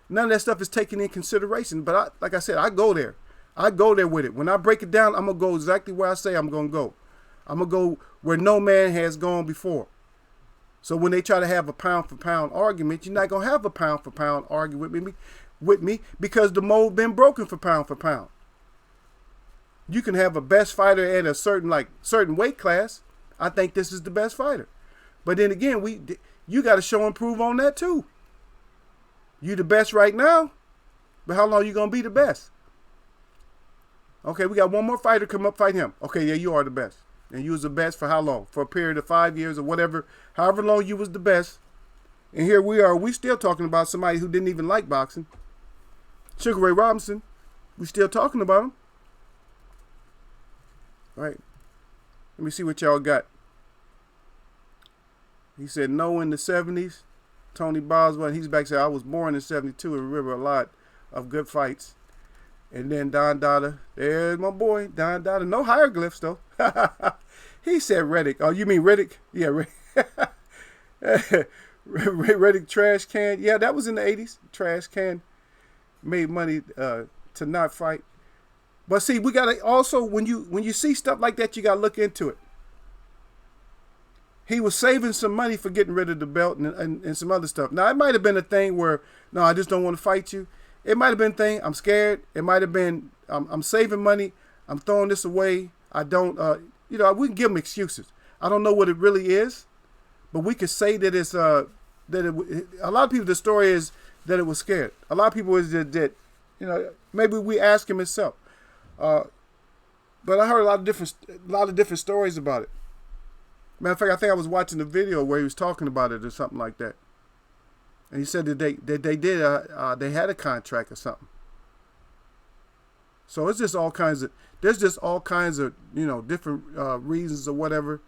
none of that stuff is taken in consideration. But like I said, I go there. I go there with it. When I break it down, I'm going to go exactly where I say I'm going to go. I'm going to go where no man has gone before. So when they try to have a pound for pound argument, you're not going to have a pound for pound argument with me because the mold been broken for pound. You can have a best fighter at a certain weight class. I think this is the best fighter. But then again, you got to show and prove on that too. You the best right now, but how long you going to be the best? Okay, we got one more fighter come up, fight him. Okay, yeah, you are the best. And you was the best for how long? For a period of 5 years or whatever, however long you was the best. And here we are, we still talking about somebody who didn't even like boxing. Sugar Ray Robinson, we still talking about him. All right, let me see what y'all got. He said no in the 70s. Tony Boswell, he's back, said I was born in 72 and remember a lot of good fights. And then Don Dada, there's my boy, Don Dada. No hieroglyphs though. He said Reddick. Oh, you mean Riddick? Yeah, Reddick trash can. Yeah, that was in the 80s. Trash can made money to not fight. But see, we gotta also when you see stuff like that, you gotta look into it. He was saving some money for getting rid of the belt and some other stuff. Now it might have been a thing where no, I just don't want to fight you. It might have been a thing. I'm scared. It might have been I'm saving money. I'm throwing this away. I don't. We can give him excuses. I don't know what it really is, but we could say that it's a lot of people. The story is that it was scared. A lot of people is that maybe we ask him himself. But I heard a lot of different stories about it. Matter of fact, I think I was watching a video where he was talking about it or something like that. And he said that they had a contract or something. So it's just all kinds of, there's just all kinds of, different reasons or whatever.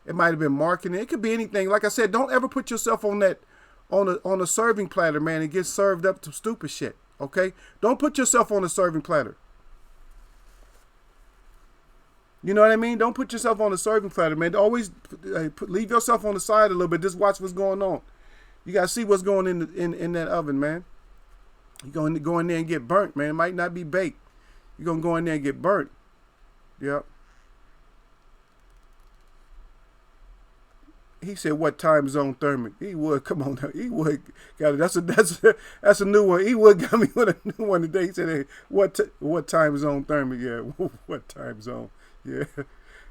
It might have been marketing. It could be anything. Like I said, don't ever put yourself on a serving platter, man, and get served up to stupid shit. Okay? Don't put yourself on a serving platter. You know what I mean? Don't put yourself on a serving platter, man. Always leave yourself on the side a little bit. Just watch what's going on. You gotta see what's going in that oven, man. You're going to go in there and get burnt, man. It might not be baked. You're gonna go in there and get burnt. Yep. He said, "What time zone Thurman?" He would. Come on now. He would. Got it. That's a new one. He would got me with a new one today. He said, "Hey, what time zone Thurman?" Yeah. What time zone? Yeah.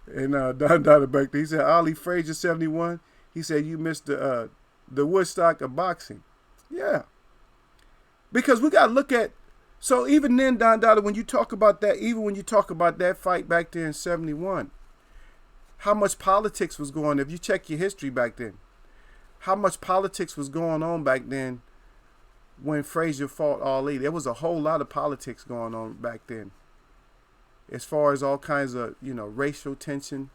And Don back there. He said, "Ollie Frazier 71." He said, "You missed the Woodstock of boxing." Yeah. Because we gotta look at. So even then, Don Dada, when you talk about that fight back there in 71. How much politics was going on? If you check your history back then, how much politics was going on back then when Frazier fought Ali? There was a whole lot of politics going on back then, as far as all kinds of, racial tension.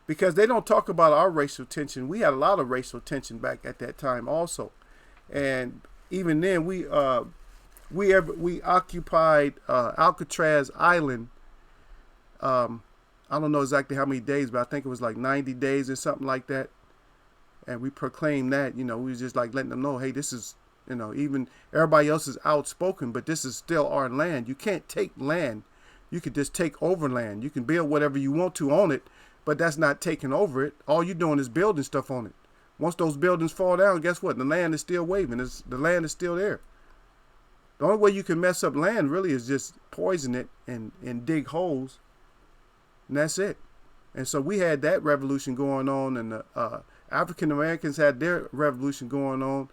Because they don't talk about our racial tension. We had a lot of racial tension back at that time also. And even then, we occupied Alcatraz Island. I don't know exactly how many days, but I think it was like 90 days or something like that. And we proclaimed that, we was just like letting them know, hey, this is, even everybody else is outspoken, but this is still our land. You can't take land. You could just take over land. You can build whatever you want to on it, but that's not taking over it. All you're doing is building stuff on it. Once those buildings fall down, guess what? The land is still waving. The land is still there. The only way you can mess up land really is just poison it and dig holes. And that's it. And so we had that revolution going on, and the African Americans had their revolution going on.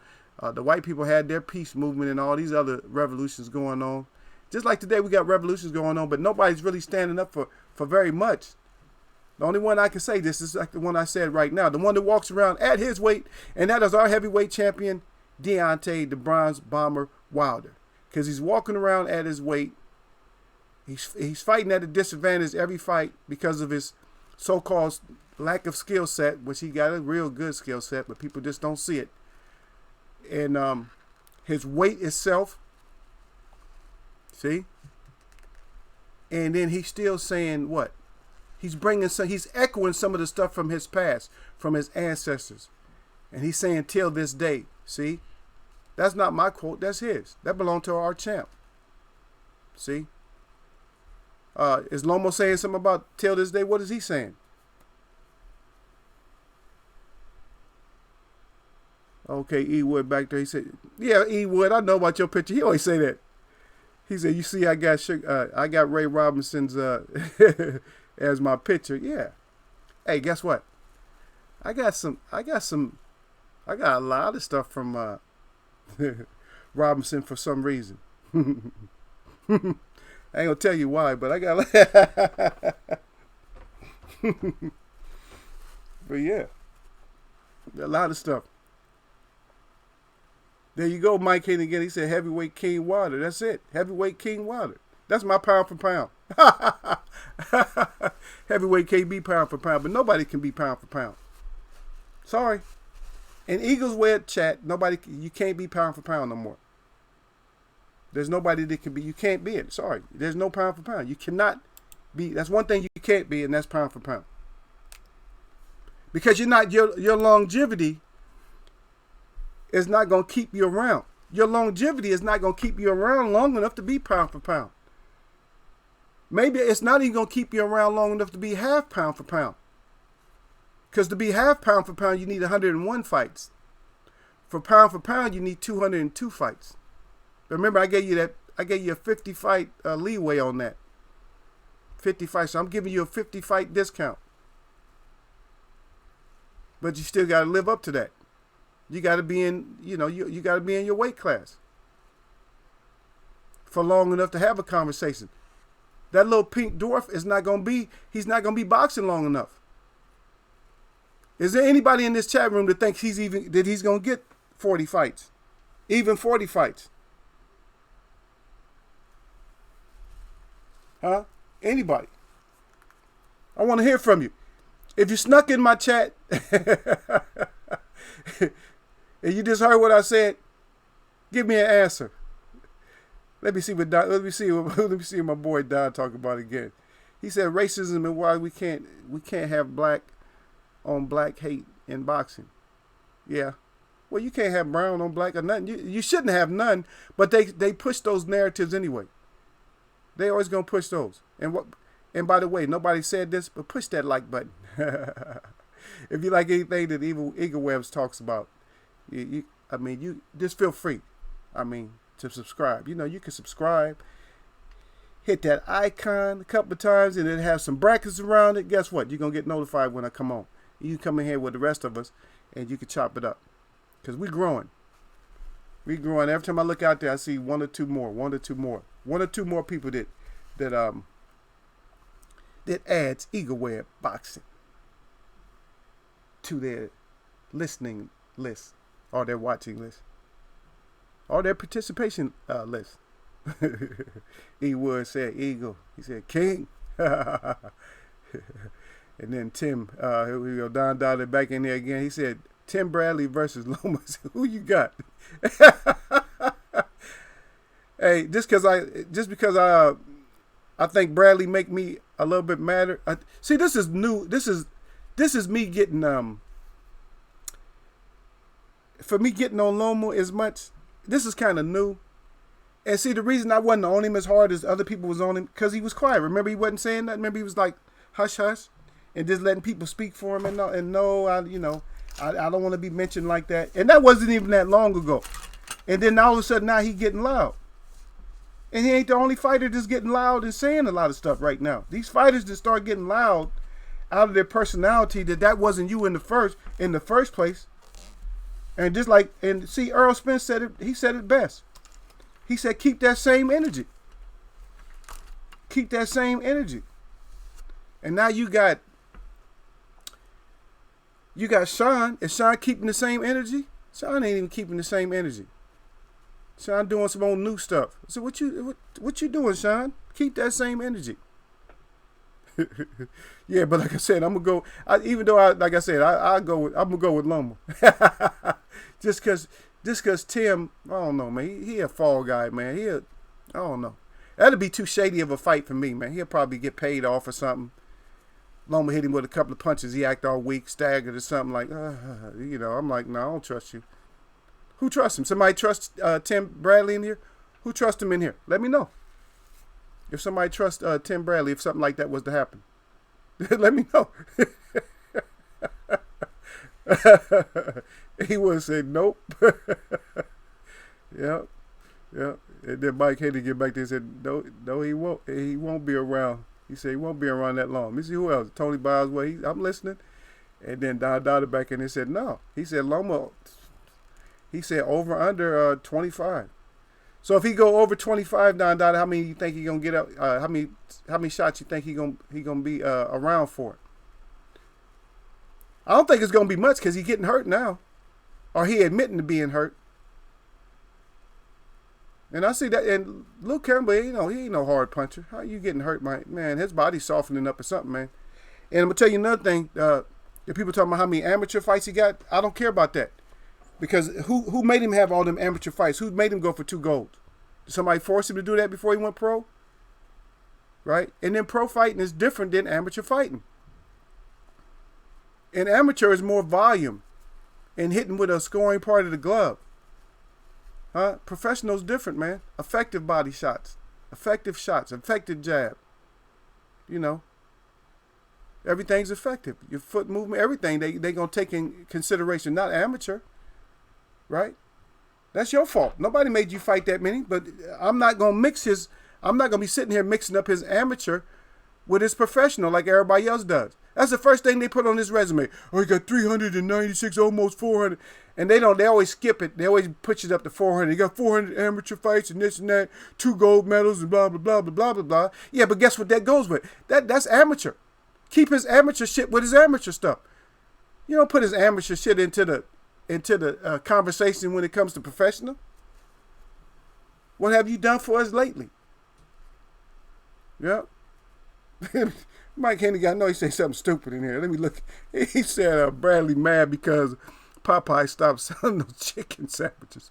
The white people had their peace movement and all these other revolutions going on. Just like today, we got revolutions going on, but nobody's really standing up for very much. The only one I can say this is like the one I said right now, the one that walks around at his weight, and that is our heavyweight champion, Deontay the Bronze Bomber Wilder. Because he's walking around at his weight. He's fighting at a disadvantage every fight because of his so-called lack of skill set, which he got a real good skill set, but people just don't see it. And his weight itself, see? And then he's still saying what? He's echoing some of the stuff from his past, from his ancestors. And he's saying till this day, see? That's not my quote, that's his. That belonged to our champ. See? Is Lomo saying something about till this day? What is he saying? Okay, E Wood back there. He said, "Yeah, E Wood, I know about your picture." He always say that. He said, "You see, I got Ray Robinson's as my picture." Yeah. Hey, guess what? I got a lot of stuff from Robinson for some reason. I ain't gonna tell you why, but I got. But yeah, a lot of stuff. There you go, Mike Hayden again. He said heavyweight King Wilder. That's it, heavyweight King Wilder. That's my pound for pound. Heavyweight KB pound for pound, but nobody can be pound for pound. Sorry. In Eagles Web chat, you can't be pound for pound no more. There's nobody that can be. You can't be it. Sorry. There's no pound for pound. You cannot be. That's one thing you can't be, and that's pound for pound. Because your longevity is not going to keep you around. Your longevity is not going to keep you around long enough to be pound for pound. Maybe it's not even going to keep you around long enough to be half pound for pound. Because to be half pound for pound, you need 101 fights. For pound, you need 202 fights. Remember, I gave you a 50 fight leeway on that. 50 fights. So I'm giving you a 50 fight discount. But you still got to live up to that. You got to be in, you got to be in your weight class for long enough to have a conversation. That little pink dwarf he's not going to be boxing long enough. Is there anybody in this chat room that thinks he's going to get 40 fights? Even 40 fights. Huh? Anybody. I want to hear from you. If you snuck in my chat and you just heard what I said, give me an answer. Let me see what my boy Don talk about again. He said racism and why we can't have black on black hate in boxing. Yeah. Well, you can't have brown on black or nothing. You shouldn't have none, but they push those narratives anyway. They always gonna push those. And by the way, nobody said this, but push that like button. If you like anything that Eagle Webs talks about, you just feel free. To subscribe. You can subscribe. Hit that icon a couple of times, and it has some brackets around it. Guess what? You're gonna get notified when I come on. You come in here with the rest of us, and you can chop it up. Because we're growing. We're growing. Every time I look out there, I see one or two more people that adds Eagle Web Boxing to their listening list or their watching list or their participation list. E. Wood said Eagle. He said King. And then Tim, here we go, Don Dollar back in there again. He said Tim Bradley versus Lomas. Who you got? Hey, just because I think Bradley make me a little bit madder. See, this is new. This is me getting for me getting on Loma as much. This is kind of new. And see, the reason I wasn't on him as hard as other people was on him, because he was quiet. Remember, he wasn't saying that. Remember, he was like hush hush, and just letting people speak for him. I don't want to be mentioned like that. And that wasn't even that long ago. And then all of a sudden, now he getting loud. And he ain't the only fighter that's getting loud and saying a lot of stuff right now. These fighters that start getting loud out of their personality, that wasn't you in the first place. And see, Earl Spence said it. He said it best. He said, keep that same energy. Keep that same energy. And now you got Sean. Is Sean keeping the same energy? Sean ain't even keeping the same energy. Sean doing some old new stuff. So what you doing, Sean? Keep that same energy. Yeah, but like I said, I'm gonna go. I'm gonna go with Loma. Just cause Tim, I don't know, man. He a fall guy, man. I don't know. That'd be too shady of a fight for me, man. He'll probably get paid off or something. Loma hit him with a couple of punches. He act all weak, staggered or something like, I'm like, no, I don't trust you. Who trusts him? Somebody trusts Tim Bradley in here? Who trusts him in here? Let me know. If somebody trusts Tim Bradley, if something like that was to happen, let me know. He would have said nope. Yep. And then Mike had to get back there and said, no, he won't. He won't be around. He said he won't be around that long. Let me see who else. Tony Boswell. I'm listening. And then Don Dada back in and said no. He said Loma. He said over under 25. So if he go over 25, Don Dada, how many you think he gonna get up? How many shots you think he gonna be around for? I don't think it's gonna be much because he's getting hurt now, or he admitting to being hurt. And I see that. And Luke Campbell, he ain't no hard puncher. How you getting hurt, man? His body's softening up or something, man. And I'm gonna tell you another thing. If people talking about how many amateur fights he got, I don't care about that. Because who made him have all them amateur fights? Who made him go for 2 golds? Did somebody force him to do that before he went pro? Right? And then pro fighting is different than amateur fighting. And amateur is more volume and hitting with a scoring part of the glove. Huh? Professional's different, man. Effective body shots. Effective shots. Effective jab. Everything's effective. Your foot movement, everything they going to take in consideration. Not amateur. Right? That's your fault. Nobody made you fight that many, but I'm not going to be sitting here mixing up his amateur with his professional like everybody else does. That's the first thing they put on his resume. Oh, he got 396, almost 400. And they always skip it. They always push it up to 400. He got 400 amateur fights and this and that, 2 gold medals and blah, blah, blah, blah, blah, blah, blah. Yeah, but guess what that goes with? That's amateur. Keep his amateur shit with his amateur stuff. You don't put his amateur shit into the conversation when it comes to professional. What have you done for us lately? Yep. Mike Hennigan, I know he said something stupid in here. Let me look. He said Bradley mad because Popeye stopped selling those chicken sandwiches.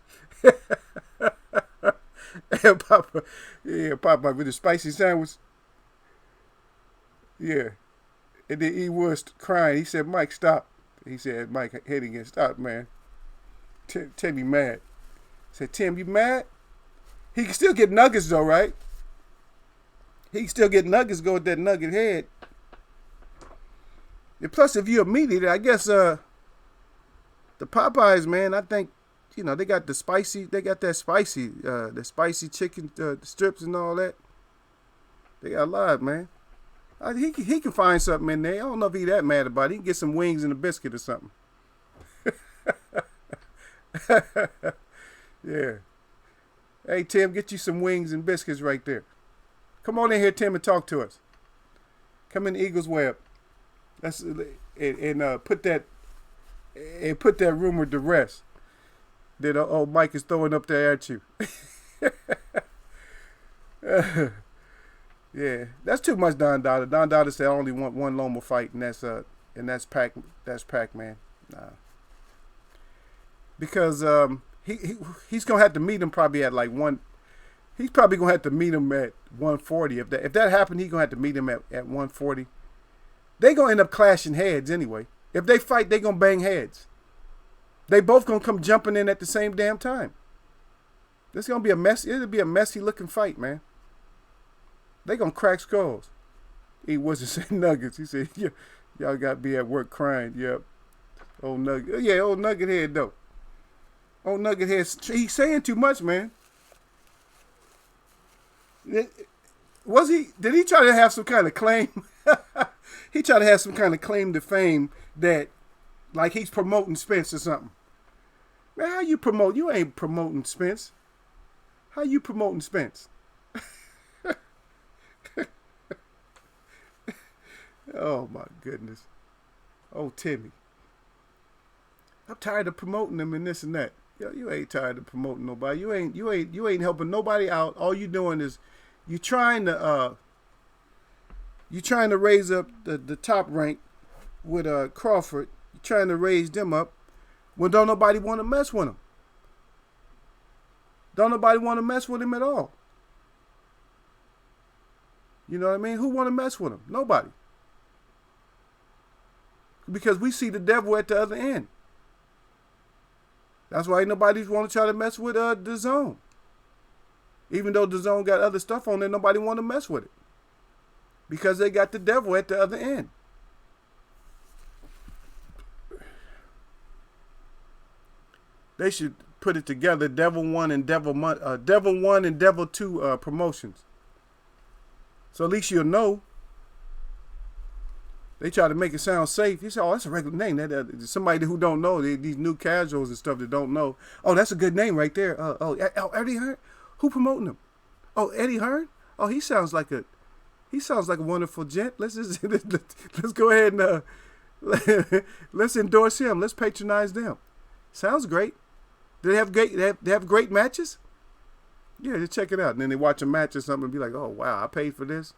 And Popeye with the spicy sandwich. Yeah. And then he was crying. He said, Mike, stop. He said, Mike Hennigan, stop, man. Tim, you mad. I said, Tim, you mad? He can still get nuggets, though, right? He can still get nuggets, go with that nugget head. And plus, if you're a meat eater, I guess the Popeyes, man, I think, they got the spicy, the spicy chicken strips and all that. They got a lot, man. He can find something in there. I don't know if he's that mad about it. He can get some wings and a biscuit or something. Yeah. Hey, Tim, get you some wings and biscuits right there. Come on in here, Tim, and talk to us. Come in the Eagles Web. And put that rumor to rest that old Mike is throwing up there at you. Yeah, that's too much Don Dada. Don Dada said I only want one Loma fight, and that's Pac-Man. Nah. Because he's gonna have to meet him probably at like one. He's probably gonna have to meet him at 140. If that happened, he's gonna have to meet him at 140. They gonna end up clashing heads anyway. If they fight, they gonna bang heads. They both gonna come jumping in at the same damn time. This gonna be a mess. It'll be a messy looking fight, man. They gonna crack skulls. He wasn't saying nuggets. He said, yeah, y'all got to be at work crying. Yep. Old nugget. Yeah, old nugget head, though. Old nugget head. He's saying too much, man. Did he try to have some kind of claim? He tried to have some kind of claim to fame that, like, he's promoting Spence or something. Man, how you promote? You ain't promoting Spence. How you promoting Spence? Oh my goodness. Oh, Timmy. I'm tired of promoting them and this and that. Yo, you ain't tired of promoting nobody. You ain't helping nobody out. All you doing is you trying to raise up the top rank with Crawford. You trying to raise them up when don't nobody want to mess with him. Don't nobody want to mess with him at all. You know what I mean? Who want to mess with him? Nobody. Because we see the devil at the other end. That's why nobody's want to try to mess with the zone. Even though the zone got other stuff on there, nobody want to mess with it. Because they got the devil at the other end. They should put it together, Devil 1 and Devil 1 and Devil 2 promotions. So at least you'll know. They try to make it sound safe. You say, oh, that's a regular name. That somebody who don't know, these new casuals and stuff that don't know. Oh, that's a good name right there. Eddie Hearn? Who promoting him? Oh, Eddie Hearn? Oh, he sounds like a wonderful gent. Let's go ahead and let's endorse him. Let's patronize them. Sounds great. Do they have great matches? Yeah, just check it out. And then they watch a match or something and be like, oh wow, I paid for this.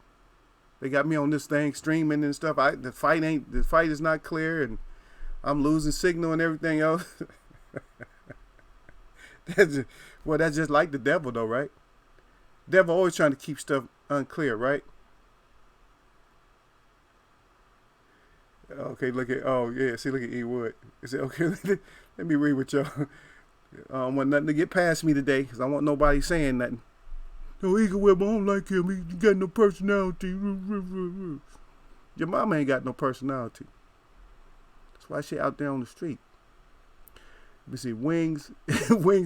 They got me on this thing streaming and stuff. The fight is not clear and I'm losing signal and everything else. That's just like the devil though, right? Devil always trying to keep stuff unclear, right? Okay, look at E. Wood. He said, okay, let me read with y'all. I don't want nothing to get past me today because I want nobody saying nothing. No, Eagle Web, I don't like him. He got no personality. Your mama ain't got no personality. That's why she out there on the street. Let me see, wings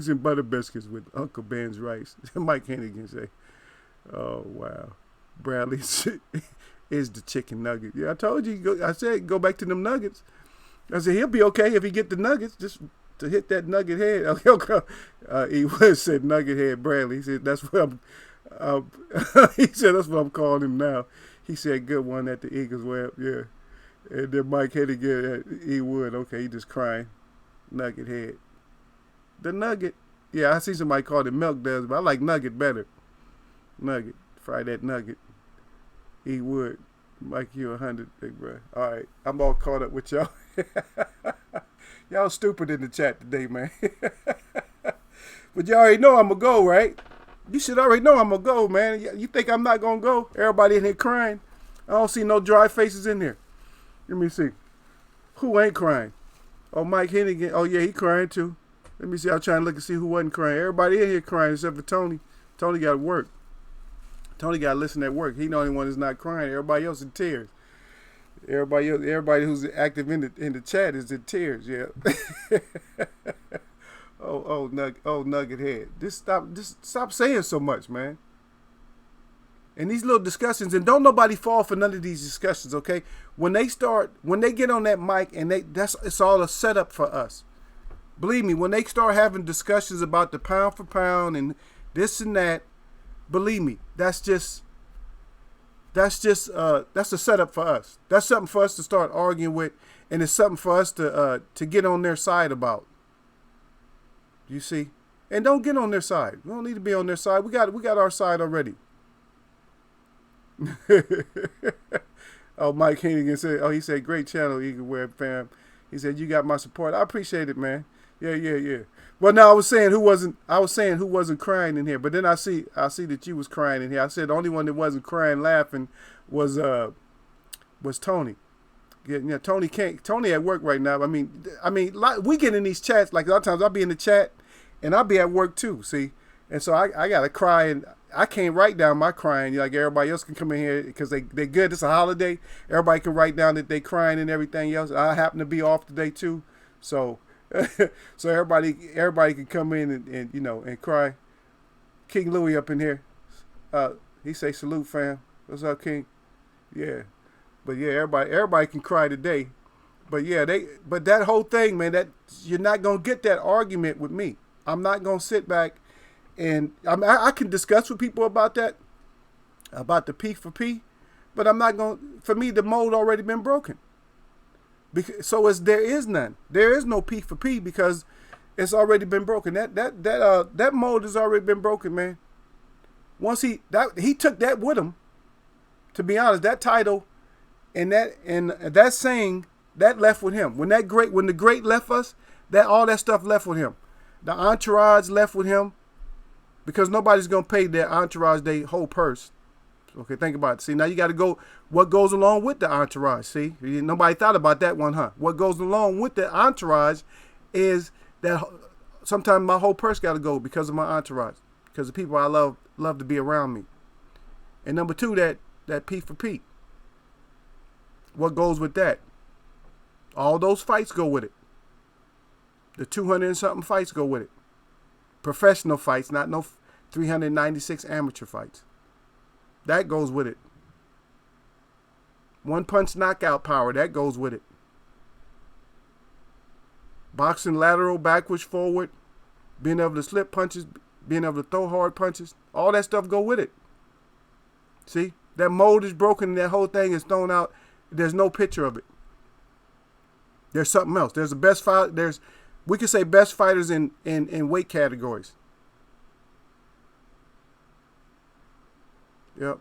and butter biscuits with Uncle Ben's rice. Mike Hennigan say, oh, wow. Bradley is the chicken nugget. Yeah, I told you. I said go back to them nuggets. I said he'll be okay if he get the nuggets. Just to hit that nugget head. He said nugget head Bradley. He said that's what he said that's what I'm calling him now. He said good one at the Eagles Web. Yeah. And then Mike Hennigan at E. Wood. Okay, he just crying. Nugget head. The nugget. Yeah, I see somebody call it milk duds, but I like nugget better. Nugget. Fry that nugget. He would. Mike, you 100, big bro. All right. I'm all caught up with y'all. Y'all stupid in the chat today, man. But you already know I'm going to go, right? You should already know I'm going to go, man. You think I'm not going to go? Everybody in here crying. I don't see no dry faces in here. Let me see. Who ain't crying? Oh, Mike Hennigan. Oh, yeah, he crying too. Let me see. I'm trying to look and see who wasn't crying. Everybody in here crying except for Tony. Tony got to work. Tony got to listen at work. He the only one that's not crying. Everybody else in tears. Everybody who's active in the chat is in tears. Yeah. Nugget head. Just stop saying so much, man. And these little discussions, and don't nobody fall for none of these discussions, okay? When they get on that mic, and it's all a setup for us. Believe me, when they start having discussions about the pound for pound and this and that, believe me, that's a setup for us. That's something for us to start arguing with, and it's something for us to get on their side about. You see? And don't get on their side. We don't need to be on their side. We got our side already. Oh, Mike Hennigan said, he said, great channel, Eagle Web fam. He said, you got my support. I appreciate it, man. Yeah. Well, no, I was saying who wasn't crying in here, but then I see that you was crying in here. I said the only one that wasn't crying laughing was Tony. Yeah, Tony at work right now. I mean, we get in these chats, like a lot of times I'll be in the chat and I'll be at work too, see? And so I gotta cry, and I can't write down my crying like everybody else can come in here because they good. It's a holiday. Everybody can write down that they crying and everything else. I happen to be off today too, so so everybody can come in and cry. King Louis up in here. He say salute, fam. What's up, King? Yeah, but yeah, everybody can cry today. But yeah, but that whole thing, man, that you're not gonna get that argument with me. I'm not gonna sit back. And I can discuss with people about that, about the P4P, but I'm not going. For me, the mold already been broken. There is none. There is no P4P because it's already been broken. That mold has already been broken, man. Once he took that with him. To be honest, that title and that saying that left with him. When the great left us, all that stuff left with him. The entourage left with him. Because nobody's going to pay their entourage their whole purse. Okay, think about it. See, now you got to go, what goes along with the entourage? See, nobody thought about that one, huh? What goes along with the entourage is that sometimes my whole purse got to go because of my entourage. Because the people I love to be around me. And number two, that P4P. What goes with that? All those fights go with it. The 200 and something fights go with it. Professional fights, not no 396 amateur fights. That goes with it. One punch knockout power, that goes with it. Boxing lateral, backwards, forward, being able to slip punches, being able to throw hard punches, all that stuff go with it. See, that mold is broken and that whole thing is thrown out. There's no picture of it. There's something else. There's the best fight. We could say best fighters in weight categories. Yep.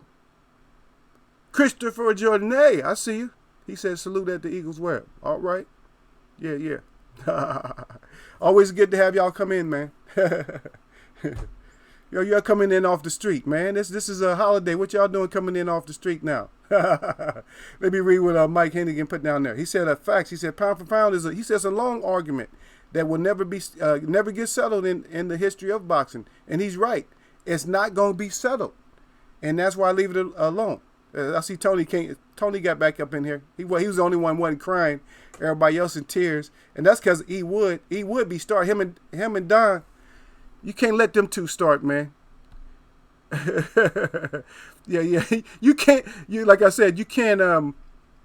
Christopher Jordan, hey, I see you. He said salute at the Eagles Web. All right. Yeah. Always good to have y'all come in, man. Y'all coming in off the street, man. This is a holiday. What y'all doing coming in off the street now? Let me read what Mike Hennigan put down there. He said facts. He said pound for pound he says a long argument that will never get settled in the history of boxing. And he's right. It's not going to be settled. And that's why I leave it alone. I see Tony got back up in here. He was the only one wasn't crying. Everybody else in tears. And that's because he would be start him and Don. You can't let them two start, man. Yeah. You can't. Like I said, you can't.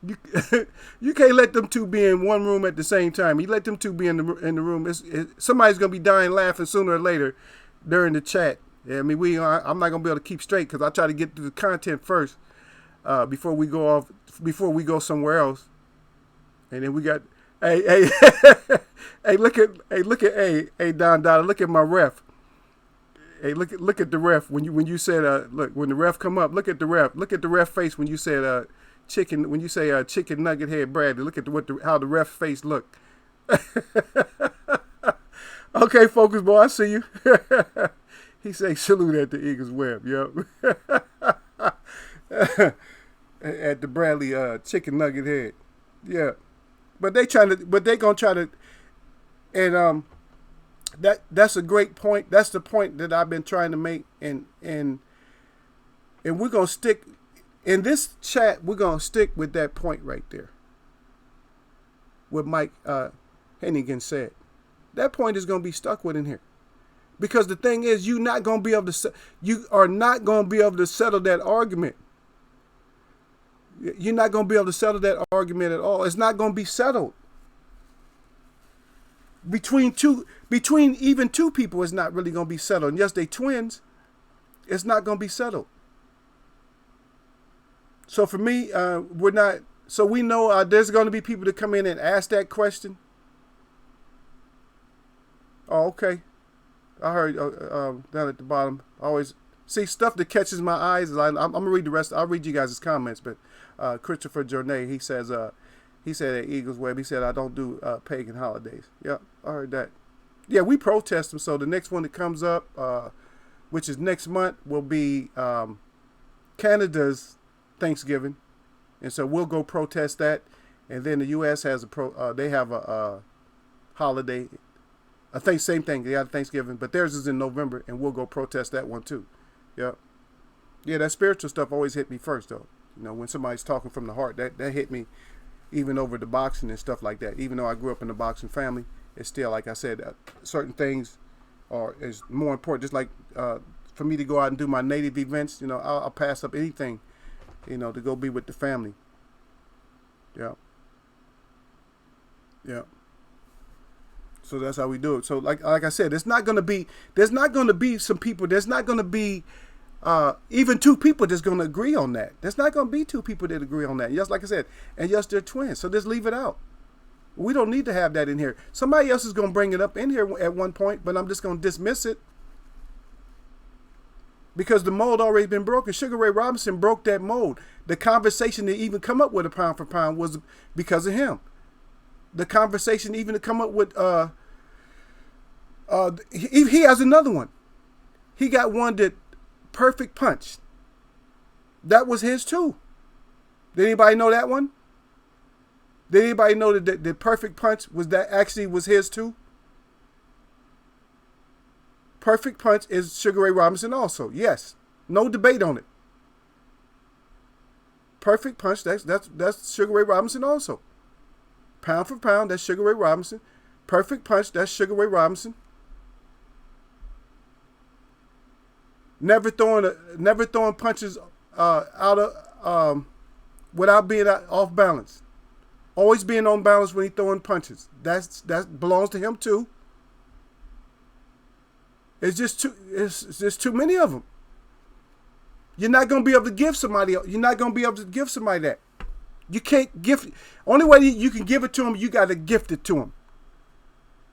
You can't let them two be in one room at the same time. You let them two be in the room. Somebody's gonna be dying laughing sooner or later during the chat. Yeah, I mean, I'm not gonna be able to keep straight because I try to get through the content first before we go somewhere else. And then we got hey Don Dada, look at my ref. Hey, look at the ref when you said look when the ref come up. Look at the ref face when you said chicken when you say chicken nugget head Bradley. Look at how the ref face look. Okay, focus boy, I see you. He say salute at the Eagles web. Yep. At the Bradley chicken nugget head. Yeah. But they gonna try to, and that's a great point. That's the point that I've been trying to make, and we're gonna stick in this chat. We're gonna stick with that point right there. What Mike Hennigan said. That point is gonna be stuck with in here, because the thing is, you are not gonna be able to settle that argument. You're not going to be able to settle that argument at all. It's not going to be settled. Between even two people, it's not really going to be settled. And yes, they twins. It's not going to be settled. So for me, we're not. So we know there's going to be people that come in and ask that question. Oh, okay. I heard down at the bottom. Always see stuff that catches my eyes. I'm gonna read the rest. I'll read you guys' comments, but. Christopher Journay, he said at Eagles Web, he said, I don't do pagan holidays. Yep, I heard that. Yeah, we protest them. So the next one that comes up, which is next month, will be Canada's Thanksgiving. And so we'll go protest that. And then the U.S. has they have a holiday. I think same thing. They have Thanksgiving, but theirs is in November, and we'll go protest that one too. Yep. Yeah, that spiritual stuff always hit me first, though. You know, when somebody's talking from the heart, that hit me, even over the boxing and stuff like that. Even though I grew up in a boxing family, it's still, like I said, certain things is more important. Just like for me to go out and do my native events, you know, I'll pass up anything, you know, to go be with the family. Yeah. Yeah. So that's how we do it. So like I said, there's not going to be some people. There's not going to be even two people that's going to agree on that. There's not going to be two people that agree on that. Yes, like I said, and yes, they're twins. So just leave it out. We don't need to have that in here. Somebody else is going to bring it up in here at one point, but I'm just going to dismiss it because the mold already been broken. Sugar Ray Robinson broke that mold. The conversation to even come up with a pound for pound was because of him. The conversation even to come up with he has another one. He got one that Perfect Punch. That was his too. Did anybody know that one? Did anybody know that the Perfect Punch was his too? Perfect Punch is Sugar Ray Robinson also. Yes. No debate on it. Perfect Punch, that's Sugar Ray Robinson also. Pound for pound, that's Sugar Ray Robinson. Perfect Punch, that's Sugar Ray Robinson. Never throwing punches out of without being off balance. Always being on balance when he's throwing punches. That belongs to him too. It's just too many of them. You're not gonna be able to give somebody. You're not gonna be able to give somebody that. You can't gift. Only way you can give it to them, you got to gift it to them.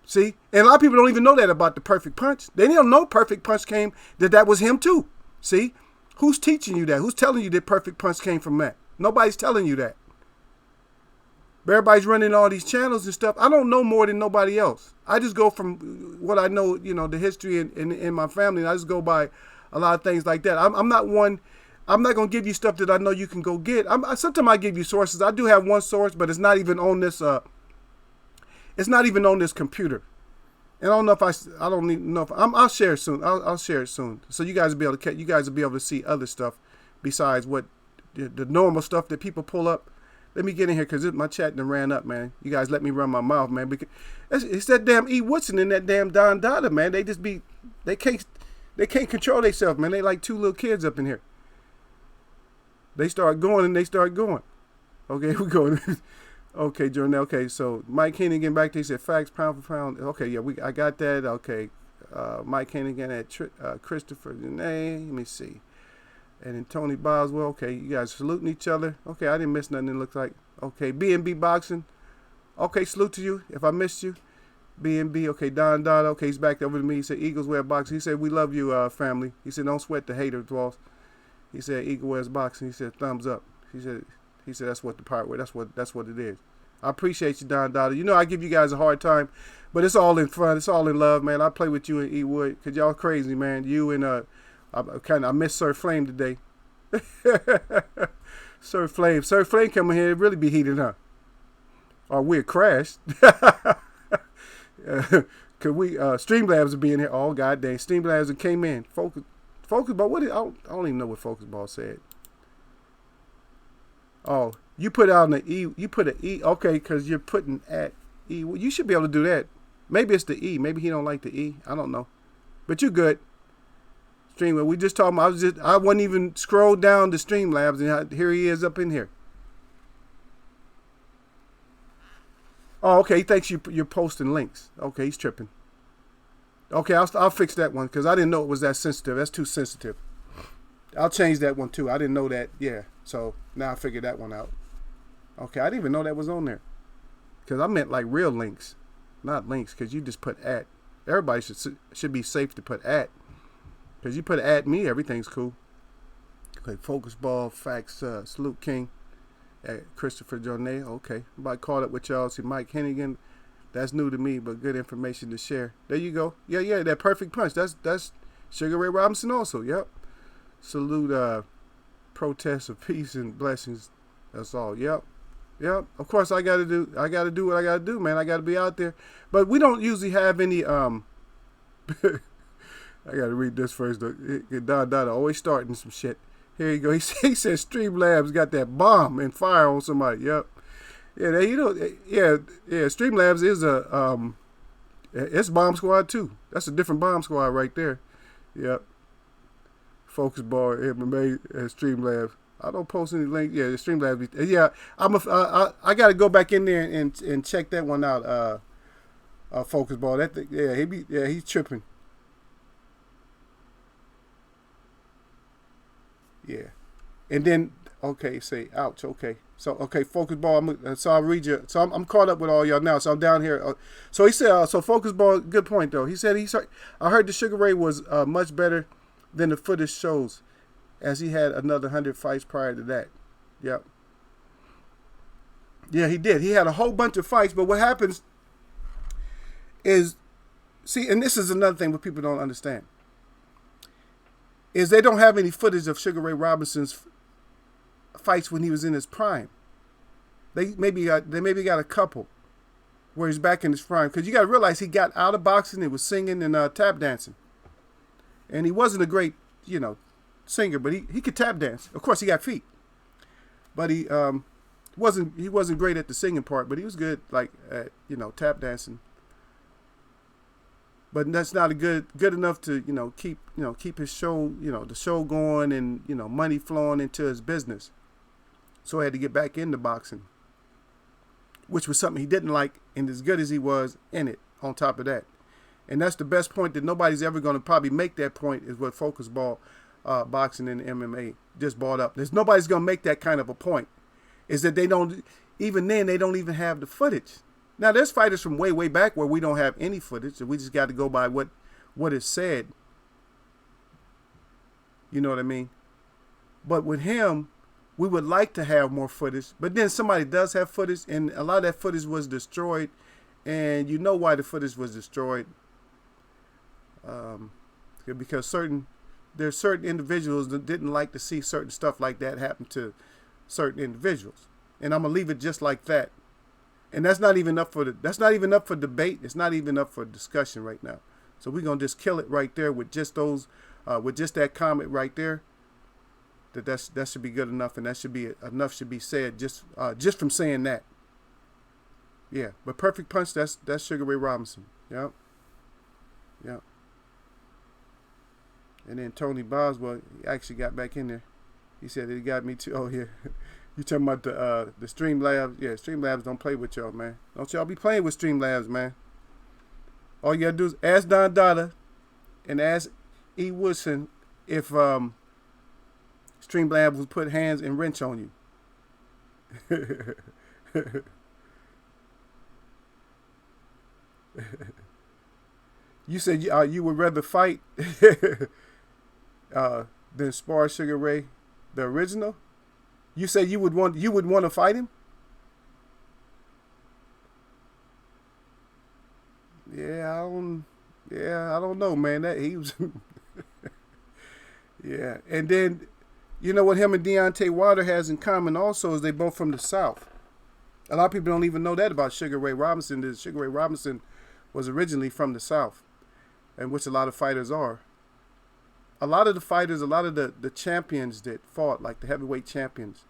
See, and a lot of people don't even know that about the Perfect Punch. They don't know Perfect Punch came that was him too. See, who's teaching you that? Who's telling you that Perfect Punch came from that? Nobody's telling you that. But everybody's running all these channels and stuff. I don't know more than nobody else. I just go from what I know, you know, the history in my family. And I just go by a lot of things like that. I'm not one. I'm not going to give you stuff that I know you can go get. Sometimes I give you sources. I do have one source, but it's not even on this. It's not even on this computer. And I don't know if I don't even know if I'll share it soon. I'll share it soon, so you guys will be able to see other stuff besides what the normal stuff that people pull up. Let me get in here because my chat done ran up, man. You guys let me run my mouth, man. Because it's that damn E. Woodson and that damn Don Dada, man. They can't control themselves, man. They like two little kids up in here. They start going and they start going. Okay, we're going. Okay, Jordan. Okay, so Mike Hennigan back there, he said facts pound for pound. Okay, yeah, I got that. Okay, Mike Hennigan at Christopher Janae. Let me see. And then Tony Boswell. Okay, you guys saluting each other. Okay, I didn't miss nothing. It looks like. Okay, B&B Boxing. Okay, salute to you. If I missed you, B&B. Okay, Don Dada. Okay, he's back over to me. He said, Eagles wear boxing. He said, we love you, family. He said, don't sweat the haters, boss. He said, Eagle wears boxing. He said, thumbs up. He said that's what the part where that's what it is. I appreciate you, Don Dada. You know I give you guys a hard time, but it's all in fun. It's all in love, man. I play with you and E Wood because y'all crazy, man. You and I miss Sir Flame today. Sir Flame coming here, it really be heated, huh? Or we're crashed. Cause we Streamlabs will be in here. Oh god dang, Streamlabs came in. Focus ball. What? I don't even know what focus ball said. Oh, you put out an E. You put an E. Okay, because you're putting at E. Well, you should be able to do that. Maybe it's the E. Maybe he don't like the E. I don't know. But you good. Streamlabs. We just talking about. I wasn't even scrolled down to Streamlabs, and here he is up in here. Oh, okay. He thinks you're posting links. Okay, he's tripping. Okay, I'll fix that one because I didn't know it was that sensitive. That's too sensitive. I'll change that one too. I didn't know that. Yeah. So now I figured that one out. Okay, I didn't even know that was on there because I meant like real links, not links. Because you just put at. Everybody should be safe to put at. Because you put at me, everything's cool. Okay, focus ball, facts, salute King. Christopher Jonet, okay. Everybody caught up with y'all. See Mike Hennigan, that's new to me, but good information to share. There you go. Yeah, that perfect punch. That's Sugar Ray Robinson also. Yep. Salute protests of peace and blessings. That's all. Yep. Of course I gotta do what I gotta do, man. I gotta be out there. But we don't usually have any I gotta read this first though. Don always starting some shit. Here you go. He says Streamlabs got that bomb and fire on somebody. Yep. Yeah, Streamlabs is it's bomb squad too. That's a different bomb squad right there. Yep. Focus ball MMA Streamlabs. I don't post any link. Yeah, the Streamlabs. Yeah, I got to go back in there and check that one out. Focus ball. That thing, he's tripping. Yeah, and then okay, say ouch. Okay, so focus ball. So I'll read you. So I'm caught up with all y'all now. So I'm down here. So he said, so focus ball. Good point though. He said I heard the Sugar Ray was much better than the footage shows, as he had another 100 fights prior to that. Yep. Yeah, he did. He had a whole bunch of fights, but what happens is, see, and this is another thing what people don't understand. Is they don't have any footage of Sugar Ray Robinson's fights when he was in his prime. They maybe got a couple where he's back in his prime. Because you got to realize he got out of boxing and was singing and tap dancing. And he wasn't a great, singer, but he could tap dance. Of course, he got feet. But he wasn't great at the singing part, but he was good like at, tap dancing. But that's not good enough to keep his show the show going and money flowing into his business. So he had to get back into boxing, which was something he didn't like, and as good as he was in it. On top of that, and that's the best point that nobody's ever going to probably make. That point is what focus ball, boxing and MMA just brought up. Nobody's going to make that kind of a point. Is that they don't even have the footage. Now, there's fighters from way, way back where we don't have any footage, and we just got to go by what is said. You know what I mean? But with him, we would like to have more footage. But then somebody does have footage, and a lot of that footage was destroyed. And you know why the footage was destroyed? Because there's certain individuals that didn't like to see certain stuff like that happen to certain individuals. And I'm going to leave it just like that. And that's not even up for debate. It's not even up for discussion right now. So we're gonna just kill it right there with just those, with just that comment right there. That should be good enough, and that should be enough should be said just from saying that. Yeah, but perfect punch. That's Sugar Ray Robinson. Yep. And then Tony Boswell, he actually got back in there. He said he got me too. Oh yeah. You talking about the Streamlabs? Yeah, Streamlabs don't play with y'all, man. Don't y'all be playing with Streamlabs, man. All you gotta do is ask Don Dada and ask E. Woodson if Streamlabs would put hands and wrench on you. You said you would rather fight than spar Sugar Ray, the original. You said you would want to fight him. Yeah, I don't know, man. That he was. Yeah, and then you know what him and Deontay Wilder has in common also is they both from the South. A lot of people don't even know that about Sugar Ray Robinson. That Sugar Ray Robinson was originally from the South, and which a lot of fighters are. A lot of the fighters, a lot of the champions that fought, like the heavyweight champions,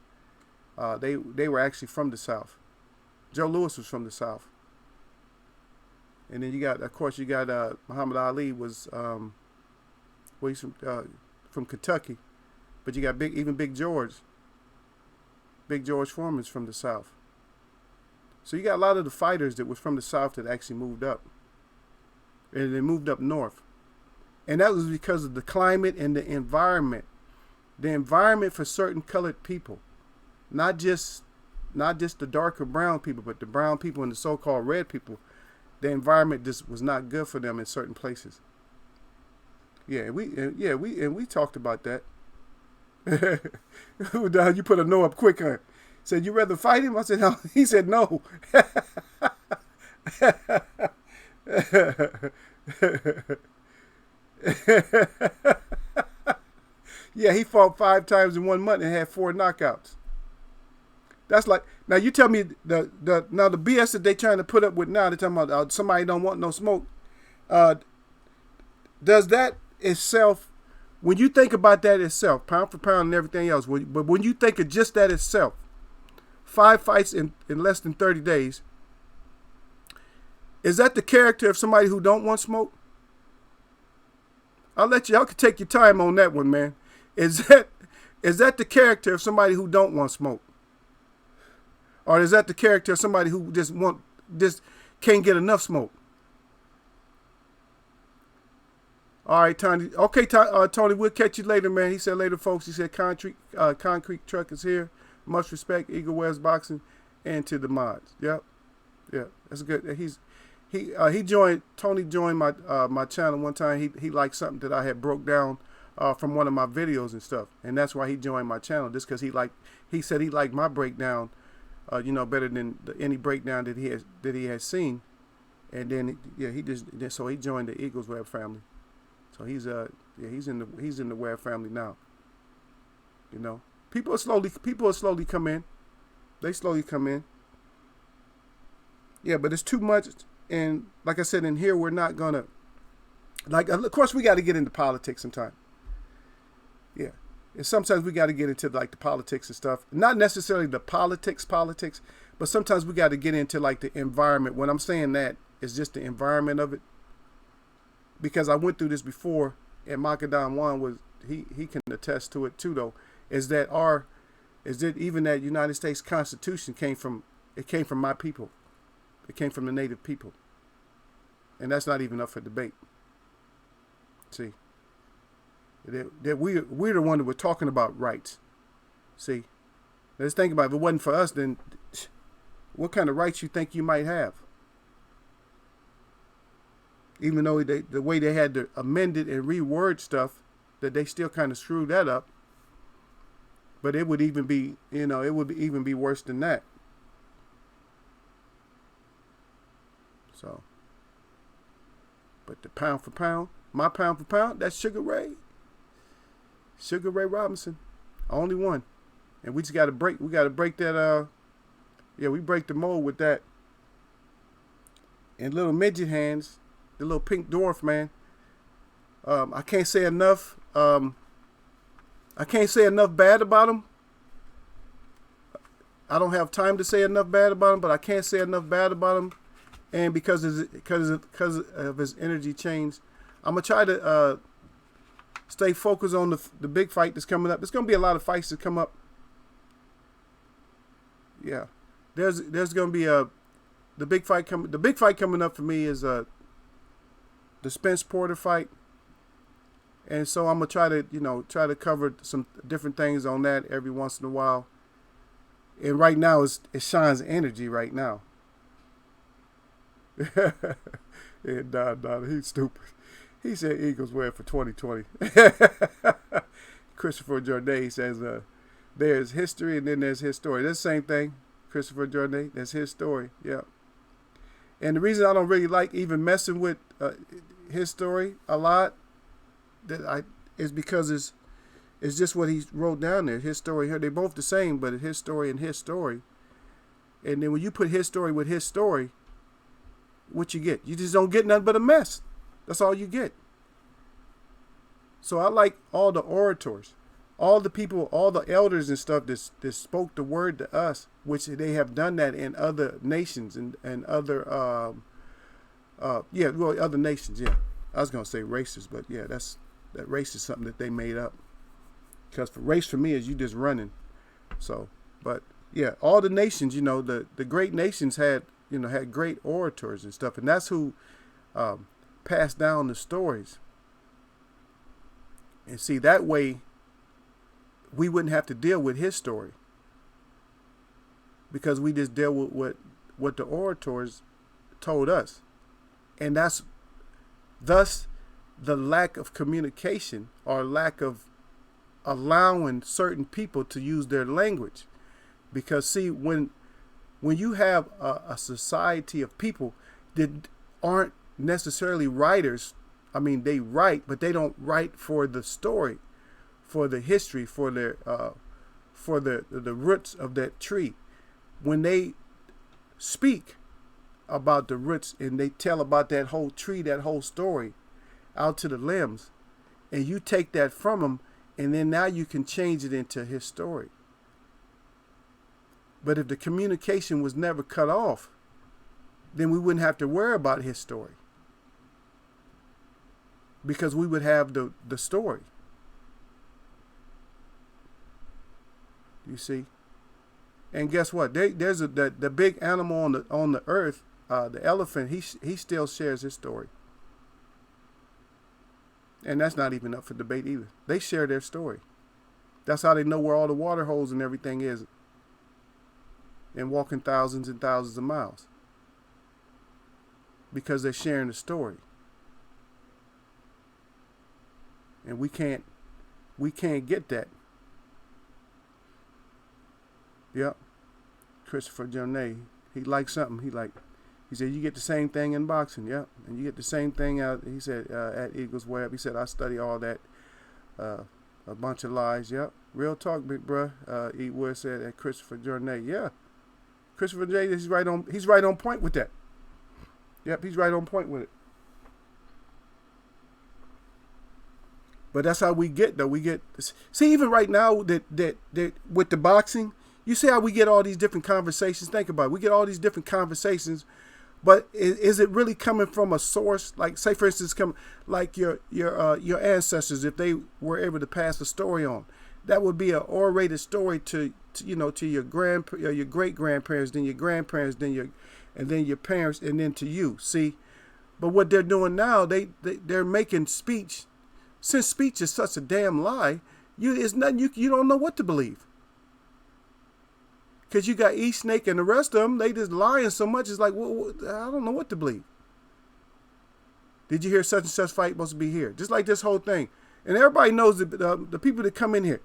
they were actually from the South. Joe Louis was from the South. And then you got, of course, Muhammad Ali was, he's from Kentucky, but you got Big George. Big George Foreman's from the South. So you got a lot of the fighters that was from the South that actually moved up, and they moved up north, and that was because of the climate and the environment for certain colored people, not just the darker brown people, but the brown people and the so-called red people. The environment just was not good for them in certain places. Yeah, we talked about that. You put a no up quick on it. Said you rather fight him? I said no. He said no. Yeah, he fought 5 times in 1 month and had 4 knockouts. That's like, now you tell me the BS that they trying to put up with now, they're talking about somebody don't want no smoke. Does that itself, when you think about that itself, pound for pound and everything else, but when you think of just that itself, 5 fights in less than 30 days, is that the character of somebody who don't want smoke? Y'all can take your time on that one, man. Is that the character of somebody who don't want smoke? Or is that the character of somebody who just can't get enough smoke? All right, Tony. Okay, Tony, we'll catch you later, man. He said later, folks. He said concrete truck is here. Much respect, Eagle West Boxing, and to the mods. Yep, that's good. Tony joined my channel one time. He liked something that I had broke down from one of my videos and stuff, and that's why he joined my channel. Just because he said he liked my breakdown. Better than any breakdown that he has seen, and then he joined the Eagles Web family, so he's in the Web family now. People slowly come in, they slowly come in. Yeah, but it's too much, and like I said, in here we're not gonna of course we got to get into politics sometime. Yeah. And sometimes we got to get into like the politics and stuff. Not necessarily the politics, but sometimes we got to get into like the environment. When I'm saying that, it's just the environment of it. Because I went through this before, and Makadam Wan was he can attest to it too though. Is that even that United States Constitution came from my people. It came from the native people. And that's not even up for debate. See. That we're the one that we're talking about rights. See, let's think about it. If it wasn't for us, then what kind of rights you think you might have? Even though the way they had to amend it and reword stuff, that they still kind of screwed that up. But it would even be, even be worse than that. So, but the pound for pound, my pound for pound, that's Sugar Ray. Sugar Ray Robinson, only one, and we just got to break. We got to break that. We break the mold with that. And little midget hands, the little pink dwarf man. I can't say enough. I can't say enough bad about him. I don't have time to say enough bad about him, but I can't say enough bad about him. And because of his energy change, I'm gonna try to. Stay focused on the big fight that's coming up. There's going to be a lot of fights that come up. Yeah, there's going to be the big fight coming. The big fight coming up for me is the Spence Porter fight, and so I'm gonna try to cover some different things on that every once in a while. And right now it shines energy right now. And he's stupid. He said Eagles win for 2020. Christopher Jordan says, there's history and then there's his story. That's the same thing. Christopher Jordan, that's his story. Yeah. And the reason I don't really like even messing with his story a lot is because it's just what he wrote down there. His story here. They're both the same, but his story and his story. And then when you put his story with his story, what you get? You just don't get nothing but a mess. That's all you get. So I like all the orators, all the people, all the elders and stuff that spoke the word to us, which they have done that in other nations and other, other nations. Yeah, I was gonna say races, but yeah, that race is something that they made up. Because race for me is you just running. So, but yeah, all the nations, the great nations had great orators and stuff, and that's who passed down the stories. And see, that way we wouldn't have to deal with his story, because we just deal with what the orators told us. And that's thus the lack of communication, or lack of allowing certain people to use their language. Because see, when you have a society of people that aren't necessarily writers, I mean, they write, but they don't write for the story, for the history, for their for the roots of that tree. When they speak about the roots and they tell about that whole tree, that whole story out to the limbs, and you take that from them, and then now you can change it into his story. But if the communication was never cut off, then we wouldn't have to worry about his story, because we would have the story. You see? And guess what? There's the big animal on the earth, the elephant. He still shares his story, and that's not even up for debate either. They share their story. That's how they know where all the water holes and everything is, and walking thousands and thousands of miles, because they're sharing the story. And we can't get that. Yep. Christopher Jonay, he liked something. He said, you get the same thing in boxing. Yep. And you get the same thing out, he said, at Eagles Web. He said, I study all that. A bunch of lies. Yep. Real talk, big bruh. E. Wood said at Christopher Jonay. Yeah. Christopher J, he's right on point with that. Yep, he's right on point with it. But that's how we get, though. See, even right now that with the boxing, you see how we get all these different conversations. Think about it. We get all these different conversations, but is it really coming from a source? Like, say for instance, like your ancestors, if they were able to pass a story on, that would be an orated story to your great grandparents, then your grandparents, then your parents, and then to you. See, but what they're doing now, they're making speech. Since speech is such a damn lie, it's nothing you don't know what to believe. Because you got E-Snake and the rest of them, they just lying so much. It's like, I don't know what to believe. Did you hear such and such fight supposed to be here? Just like this whole thing. And everybody knows the people that come in here,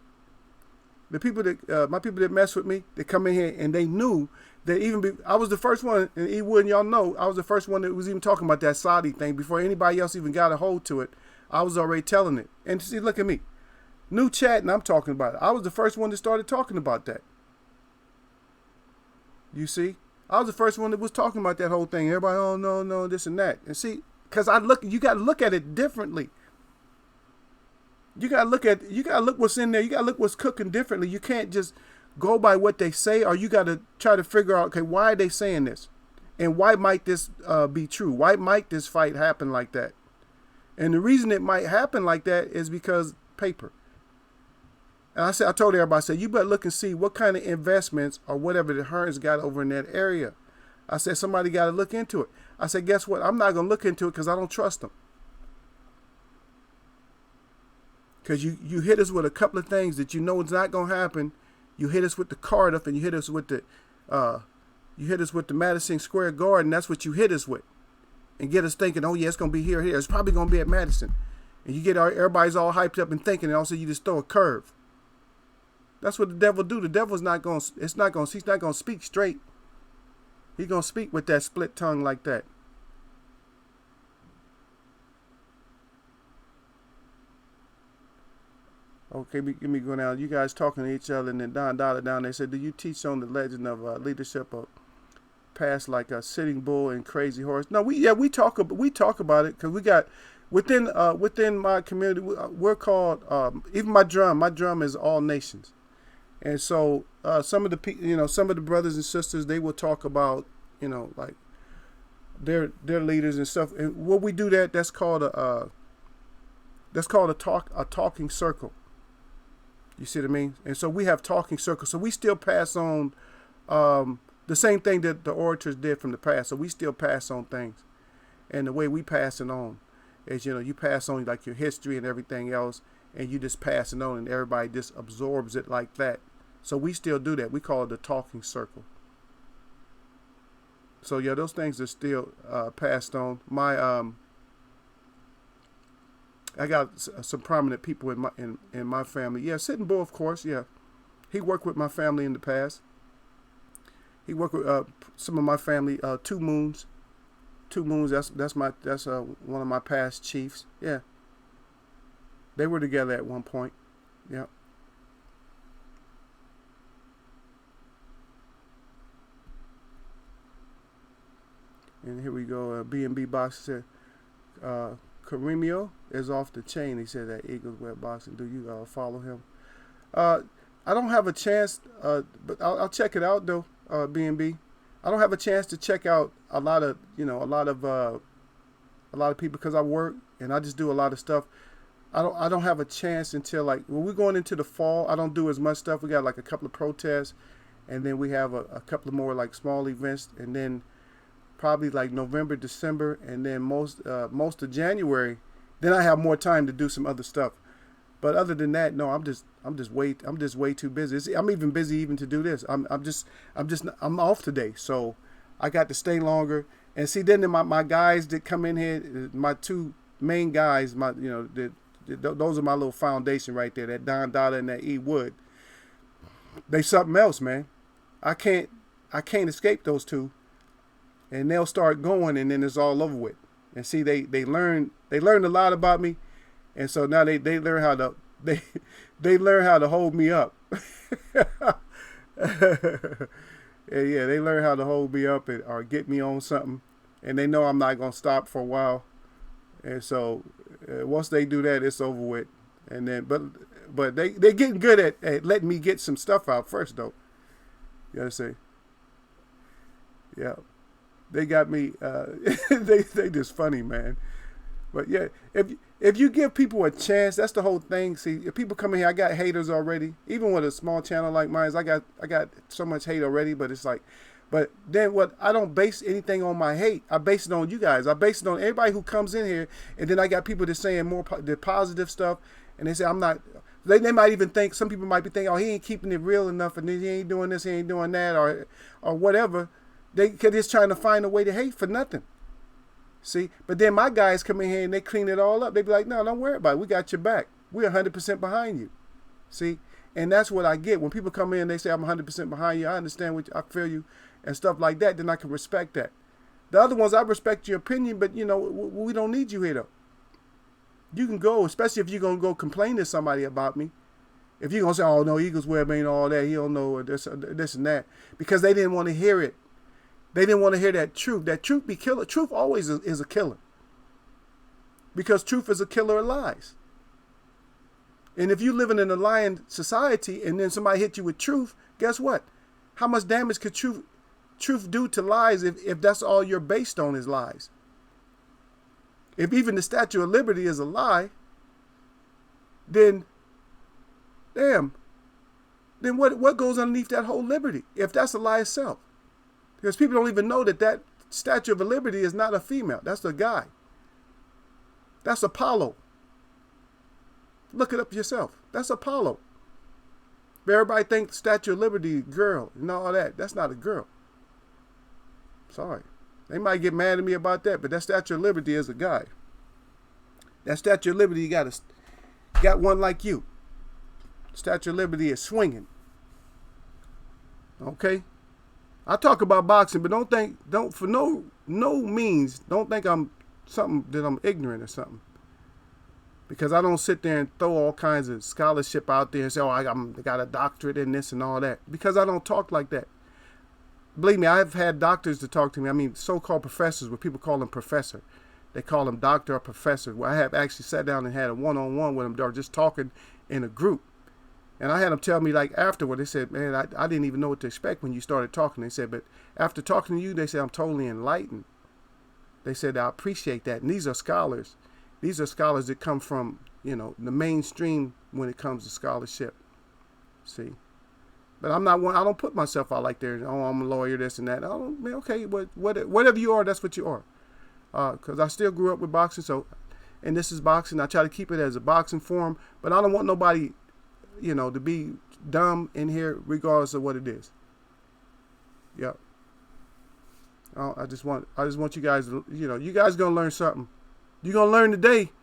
the people that my people that mess with me, they come in here and they knew that I was the first one, and E Wood and y'all know, I was the first one that was even talking about that Saudi thing before anybody else even got a hold to it. I was already telling it. And see, look at me. New chat, and I'm talking about it. I was the first one that started talking about that. You see? I was the first one that was talking about that whole thing. Everybody, oh, no, this and that. And see, because you got to look at it differently. You got to look what's in there. You got to look what's cooking differently. You can't just go by what they say, or you got to try to figure out, okay, why are they saying this? And why might this be true? Why might this fight happen like that? And the reason it might happen like that is because paper. And I told everybody, you better look and see what kind of investments or whatever the Hearns got over in that area. I said, somebody got to look into it. I said, guess what? I'm not going to look into it because I don't trust them. Because you hit us with a couple of things that you know it's not going to happen. You hit us with the Cardiff, and you hit us with the Madison Square Garden. That's what you hit us with. and get us thinking, oh yeah, it's gonna be here, here. It's probably gonna be at Madison, and you get everybody's all hyped up and thinking, and also you just throw a curve. That's what the devil do. The devil's not gonna. He's not gonna speak straight. He's gonna speak with that split tongue like that. Okay, let me go down. You guys talking to each other, and then Don Dollar down there said, "Do you teach on the legend of leadership of past like a Sitting Bull and Crazy Horse?" No, we talk about it because we got within my community. We're called even my drum is All Nations, and so some of the brothers and sisters, they will talk about like their leaders and stuff. And what we do that's called a talking circle. You see what I mean? And so we have talking circles. So we still pass on the same thing that the orators did from the past. So we still pass on things. And the way we pass it on is, you pass on like your history and everything else, and you just pass it on, and everybody just absorbs it like that. So we still do that. We call it the talking circle. So yeah, those things are still passed on. I got some prominent people in my family. Yeah, Sitting Bull, of course. Yeah, he worked with my family in the past. He worked with some of my family. Two Moons. That's one of my past chiefs. Yeah, they were together at one point. Yeah. And here we go. B&B Box said, Caremio is off the chain. He said that Eagles Web Boxing. Do you follow him? I don't have a chance, but I'll check it out though. B&B. I don't have a chance to check out a lot of people because I work and I just do a lot of stuff. I don't have a chance until like when we're going into the fall. I don't do as much stuff. We got like a couple of protests, and then we have a couple of more like small events, and then probably like November, December, and then most of January. Then I have more time to do some other stuff. But other than that, no, I'm just way too busy. I'm even busy even to do this. I'm off today, so I got to stay longer. And see, then my guys that come in here, my two main guys, those are my little foundation right there. That Don Dada and that E Wood. They something else, man. I can't escape those two. And they'll start going, and then it's all over with. And see, they learned a lot about me, and so now they learn how to they learn how to hold me up. Yeah, they learn how to hold me up or get me on something, and they know I'm not gonna stop for a while. And so once they do that, it's over with. And then, but they're getting good at letting me get some stuff out first, though. You understand? Yeah. They got me. They just funny, man. But yeah, if you give people a chance, that's the whole thing. See, if people come in here, I got haters already. Even with a small channel like mine, I got so much hate already. But it's like, but then what? I don't base anything on my hate. I base it on you guys. I base it on everybody who comes in here. And then I got people that's saying more the positive stuff, and they say I'm not. They might even think, some people might be thinking, oh, he ain't keeping it real enough, and he ain't doing this, he ain't doing that, or whatever. They just trying to find a way to hate for nothing. See? But then my guys come in here and they clean it all up. They be like, no, don't worry about it. We got your back. We're 100% behind you. See? And that's what I get. When people come in and they say, I'm 100% behind you, I understand I feel you and stuff like that, then I can respect that. The other ones, I respect your opinion, but, we don't need you here, though. You can go, especially if you're going to go complain to somebody about me. If you're going to say, oh, no, Eagles Web ain't all that. He don't know this and that. Because they didn't want to hear it. They didn't want to hear that truth. That truth be killer. Truth always is a killer. Because truth is a killer of lies. And if you living in a lying society and then somebody hit you with truth, guess what? How much damage could truth do to lies if that's all you're based on is lies? If even the Statue of Liberty is a lie, then damn. Then what goes underneath that whole liberty if that's a lie itself? Because people don't even know that Statue of Liberty is not a female. That's a guy. That's Apollo. Look it up yourself. That's Apollo. Everybody thinks Statue of Liberty girl and all that. That's not a girl. Sorry. They might get mad at me about that, but that's Statue of Liberty as a guy. That Statue of Liberty, you got one like you. Statue of Liberty is swinging. Okay? I talk about boxing, but don't think I'm something that I'm ignorant or something. Because I don't sit there and throw all kinds of scholarship out there and say, oh, I got a doctorate in this and all that. Because I don't talk like that. Believe me, I've had doctors to talk to me. I mean, so-called professors, where people call them professor. They call them doctor or professor. Where I have actually sat down and had a one-on-one with them. They were just talking in a group. And I had them tell me, like, afterward, they said, man, I didn't even know what to expect when you started talking. They said, but after talking to you, they said, I'm totally enlightened. They said, I appreciate that. And these are scholars. These are scholars that come from, the mainstream when it comes to scholarship. See? But I'm not one. I don't put myself out like there. Oh, I'm a lawyer, this and that. Okay, whatever you are, that's what you are. Because I still grew up with boxing, and this is boxing. I try to keep it as a boxing forum, but I don't want nobody, to be dumb in here, regardless of what it is. Yep. I just want you guys to, you guys gonna learn something. You're gonna learn today,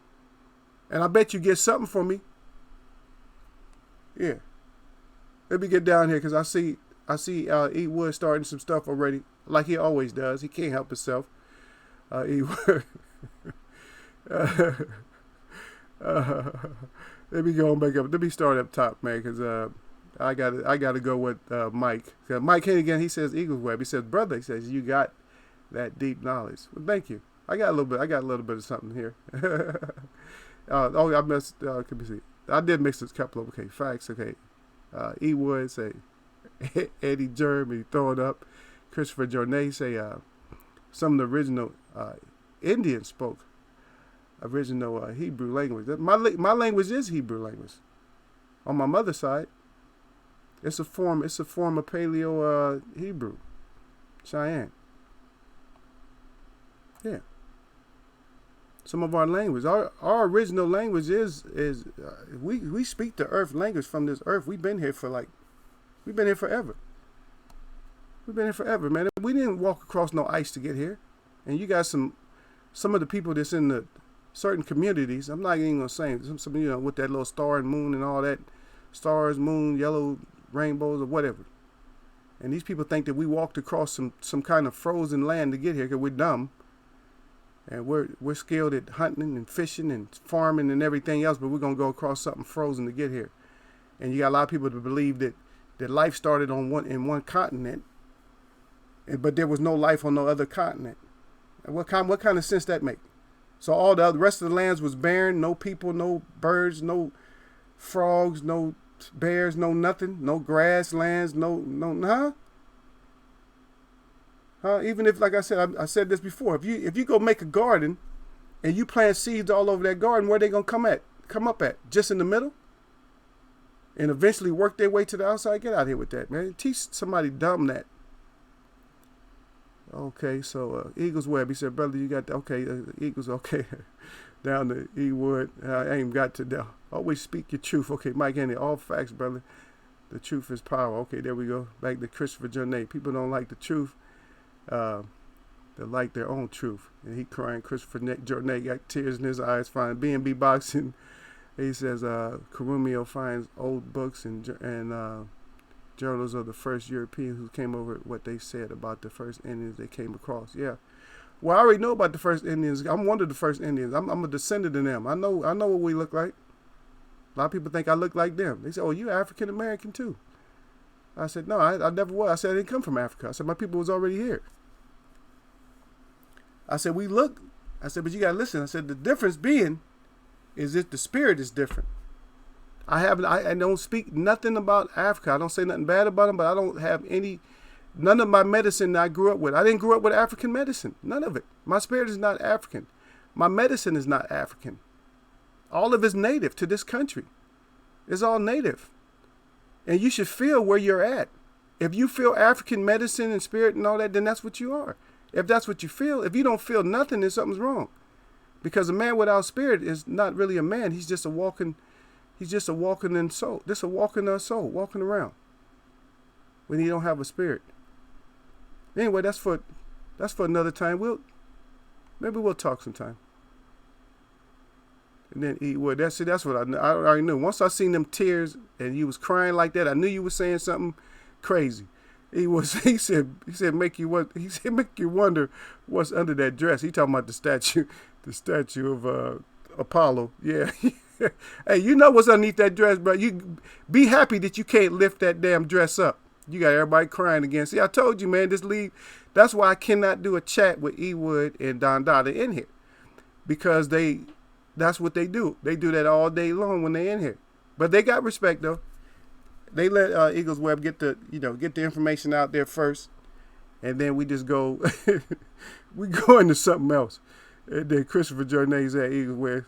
and I bet you get something from me. Yeah. Let me get down here because I see E Wood starting some stuff already, like he always does. He can't help himself. E Wood. Let me go and back up. Let me start up top, man, because I gotta go with Mike. Mike Hennigan, he says Eagles Web. He says, brother, he says you got that deep knowledge. Well, thank you. I got a little bit of something here. I missed. Let me see. I did mix a couple of facts. Okay. E Wood say Eddie Jeremy throw it up. Christopher Jornay say some of the original Indians spoke original Hebrew language. My language is Hebrew language. On my mother's side, it's a form of Paleo Hebrew, Cheyenne. Yeah. Some of our language, our original language is we speak the earth language from this earth. We've been here forever. We've been here forever, man. We didn't walk across no ice to get here. And you got some of the people that's in the certain communities. I'm not even gonna say some with that little star and moon and all that, stars, moon, yellow rainbows or whatever. And these people think that we walked across some kind of frozen land to get here because we're dumb. And we're skilled at hunting and fishing and farming and everything else, but we're gonna go across something frozen to get here. And you got a lot of people to believe that life started in one continent, but there was no life on no other continent. And what kind of sense that make? So all the rest of the lands was barren, no people, no birds, no frogs, no bears, no nothing, no grasslands, no. Even if, like I said, I said this before. If you go make a garden, and you plant seeds all over that garden, where they gonna come up at? Just in the middle, and eventually work their way to the outside. Get out of here with that, man. Teach somebody dumb that. Okay, so Eagles Web. He said, brother, you got Eagles. Okay, down to E Wood. I ain't got to down. Always speak your truth. Okay, Mike Henry. All facts, brother. The truth is power. Okay, there we go. Back to Christopher Jornay. People don't like the truth. They like their own truth. And he crying. Christopher Jornay got tears in his eyes. Finding B&B Boxing. He says Karumio finds old books and journals of the first Europeans who came over. What they said about the first Indians they came across. Yeah. Well, I already know about the first Indians. I'm one of the first Indians. I'm a descendant of them. I know what we look like. A lot of people think I look like them. They say, "Oh, you African American too?" I said, "No, I never was." I said, "I didn't come from Africa." I said, "My people was already here." I said, "We look." I said, "But you gotta listen." I said, "The difference being is that the spirit is different." I don't speak nothing about Africa. I don't say nothing bad about them, but I don't have none of my medicine that I grew up with. I didn't grow up with African medicine. None of it. My spirit is not African. My medicine is not African. All of it's native to this country. It's all native. And you should feel where you're at. If you feel African medicine and spirit and all that, then that's what you are. If that's what you feel, if you don't feel nothing, then something's wrong. Because a man without spirit is not really a man. He's just a walking in soul. Just a walking soul, walking around. When he don't have a spirit. Anyway, that's for That's for another time. Maybe we'll talk sometime. And then E-Wood. That's what I already knew. Once I seen them tears and you was crying like that, I knew you was saying something crazy. He said make you wonder what's under that dress. He talking about the statue of Apollo. Yeah. Hey, you know what's underneath that dress, bro. You be happy that you can't lift that damn dress up. You got everybody crying again. See, I told you, man, just leave. That's why I cannot do a chat with E-Wood and Don Dada in here. Because that's what they do. They do that all day long when they in here. But they got respect, though. They let Eagles Web get the information out there first. And then we just go, we go into something else. And then Christopher Journey's at Eagles Web.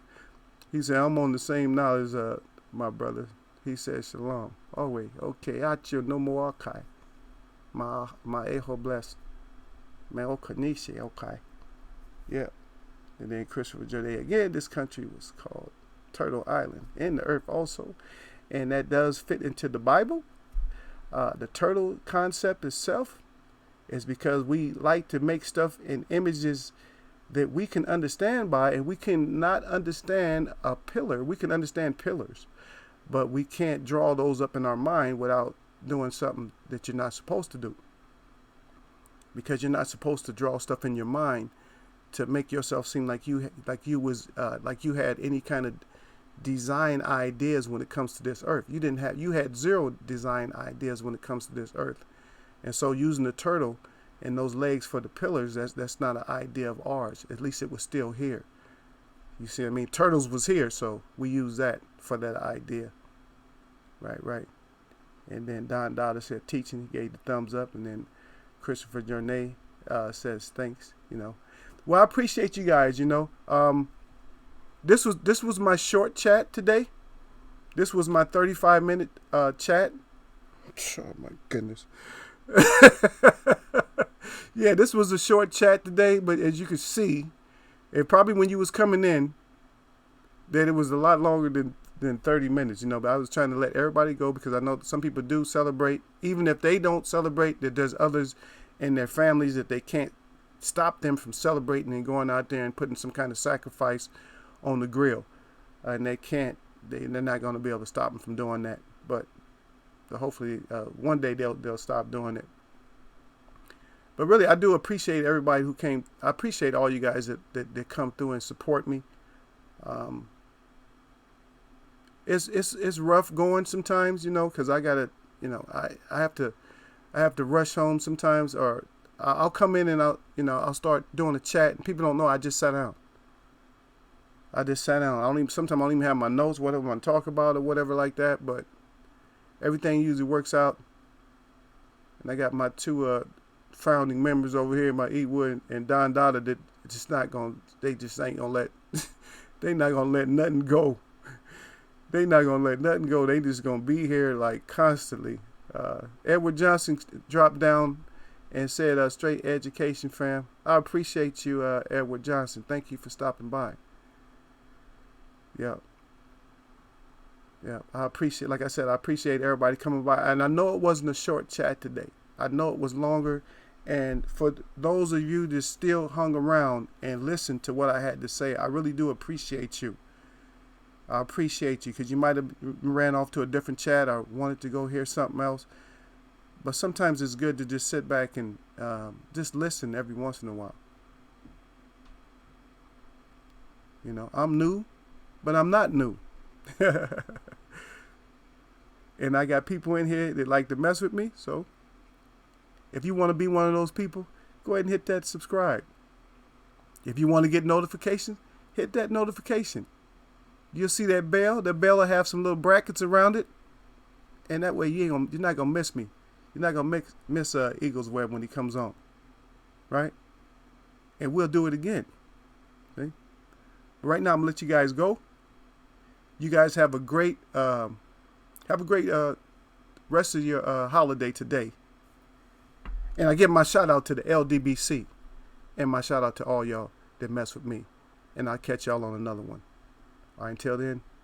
He said, I'm on the same knowledge, my brother. He said, Shalom. Oh, wait. Okay. Acho no more okay. My eho bless. Me okanishi. Okay. Yeah. And then Christopher Journey again. This country was called Turtle Island in the earth also. And that does fit into the Bible. The turtle concept itself is because we like to make stuff in images that we can understand by, and we cannot understand a pillar. We can understand pillars, but we can't draw those up in our mind without doing something that you're not supposed to do. Because you're not supposed to draw stuff in your mind to make yourself seem like you had any kind of design ideas when it comes to this earth. You had zero design ideas when it comes to this earth. And so using the turtle and those legs for the pillars, that's not an idea of ours. At least it was still here. You see what I mean? Turtles was here, so we use that for that idea. Right. And then Don Dada said teaching, he gave the thumbs up, and then Christopher Journey says thanks, Well, I appreciate you guys, This was my short chat today. This was my 35-minute chat. Oh my goodness. Yeah, this was a short chat today, but as you can see, and probably when you was coming in, that it was a lot longer than 30 minutes, But I was trying to let everybody go because I know some people do celebrate. Even if they don't celebrate, that there's others in their families that they can't stop them from celebrating and going out there and putting some kind of sacrifice on the grill. And they're not going to be able to stop them from doing that. But hopefully one day they'll stop doing it. But really, I do appreciate everybody who came. I appreciate all you guys that come through and support me. It's rough going sometimes, because I gotta, I have to rush home sometimes, or I'll come in and I'll start doing a chat, and people don't know I just sat down. Sometimes I don't even have my notes, whatever I'm going to talk about or whatever like that, but everything usually works out. And I got my two founding members over here, my E-Wood and Don Dada, that they just ain't going to let, they not going to let nothing go. They not going to let nothing go. They just going to be here like constantly. Edward Johnson dropped down and said, straight education, fam. I appreciate you, Edward Johnson. Thank you for stopping by. Yeah. I appreciate, like I said, I appreciate everybody coming by. And I know it wasn't a short chat today. I know it was longer. And for those of you that still hung around and listened to what I had to say, I really do appreciate you. I appreciate you because you might have ran off to a different chat or wanted to go hear something else. But sometimes it's good to just sit back and just listen every once in a while. I'm new, but I'm not new. And I got people in here that like to mess with me. So if you want to be one of those people, go ahead and hit that subscribe. If you want to get notifications, hit that notification. You'll see that bell. The bell will have some little brackets around it. And that way you're not going to miss me. You're not going to miss Eagles Web when he comes on. Right? And we'll do it again. Okay? But right now I'm going to let you guys go. You guys have a great rest of your holiday today. And I give my shout out to the LDBC. And my shout out to all y'all that mess with me. And I'll catch y'all on another one. All right, until then,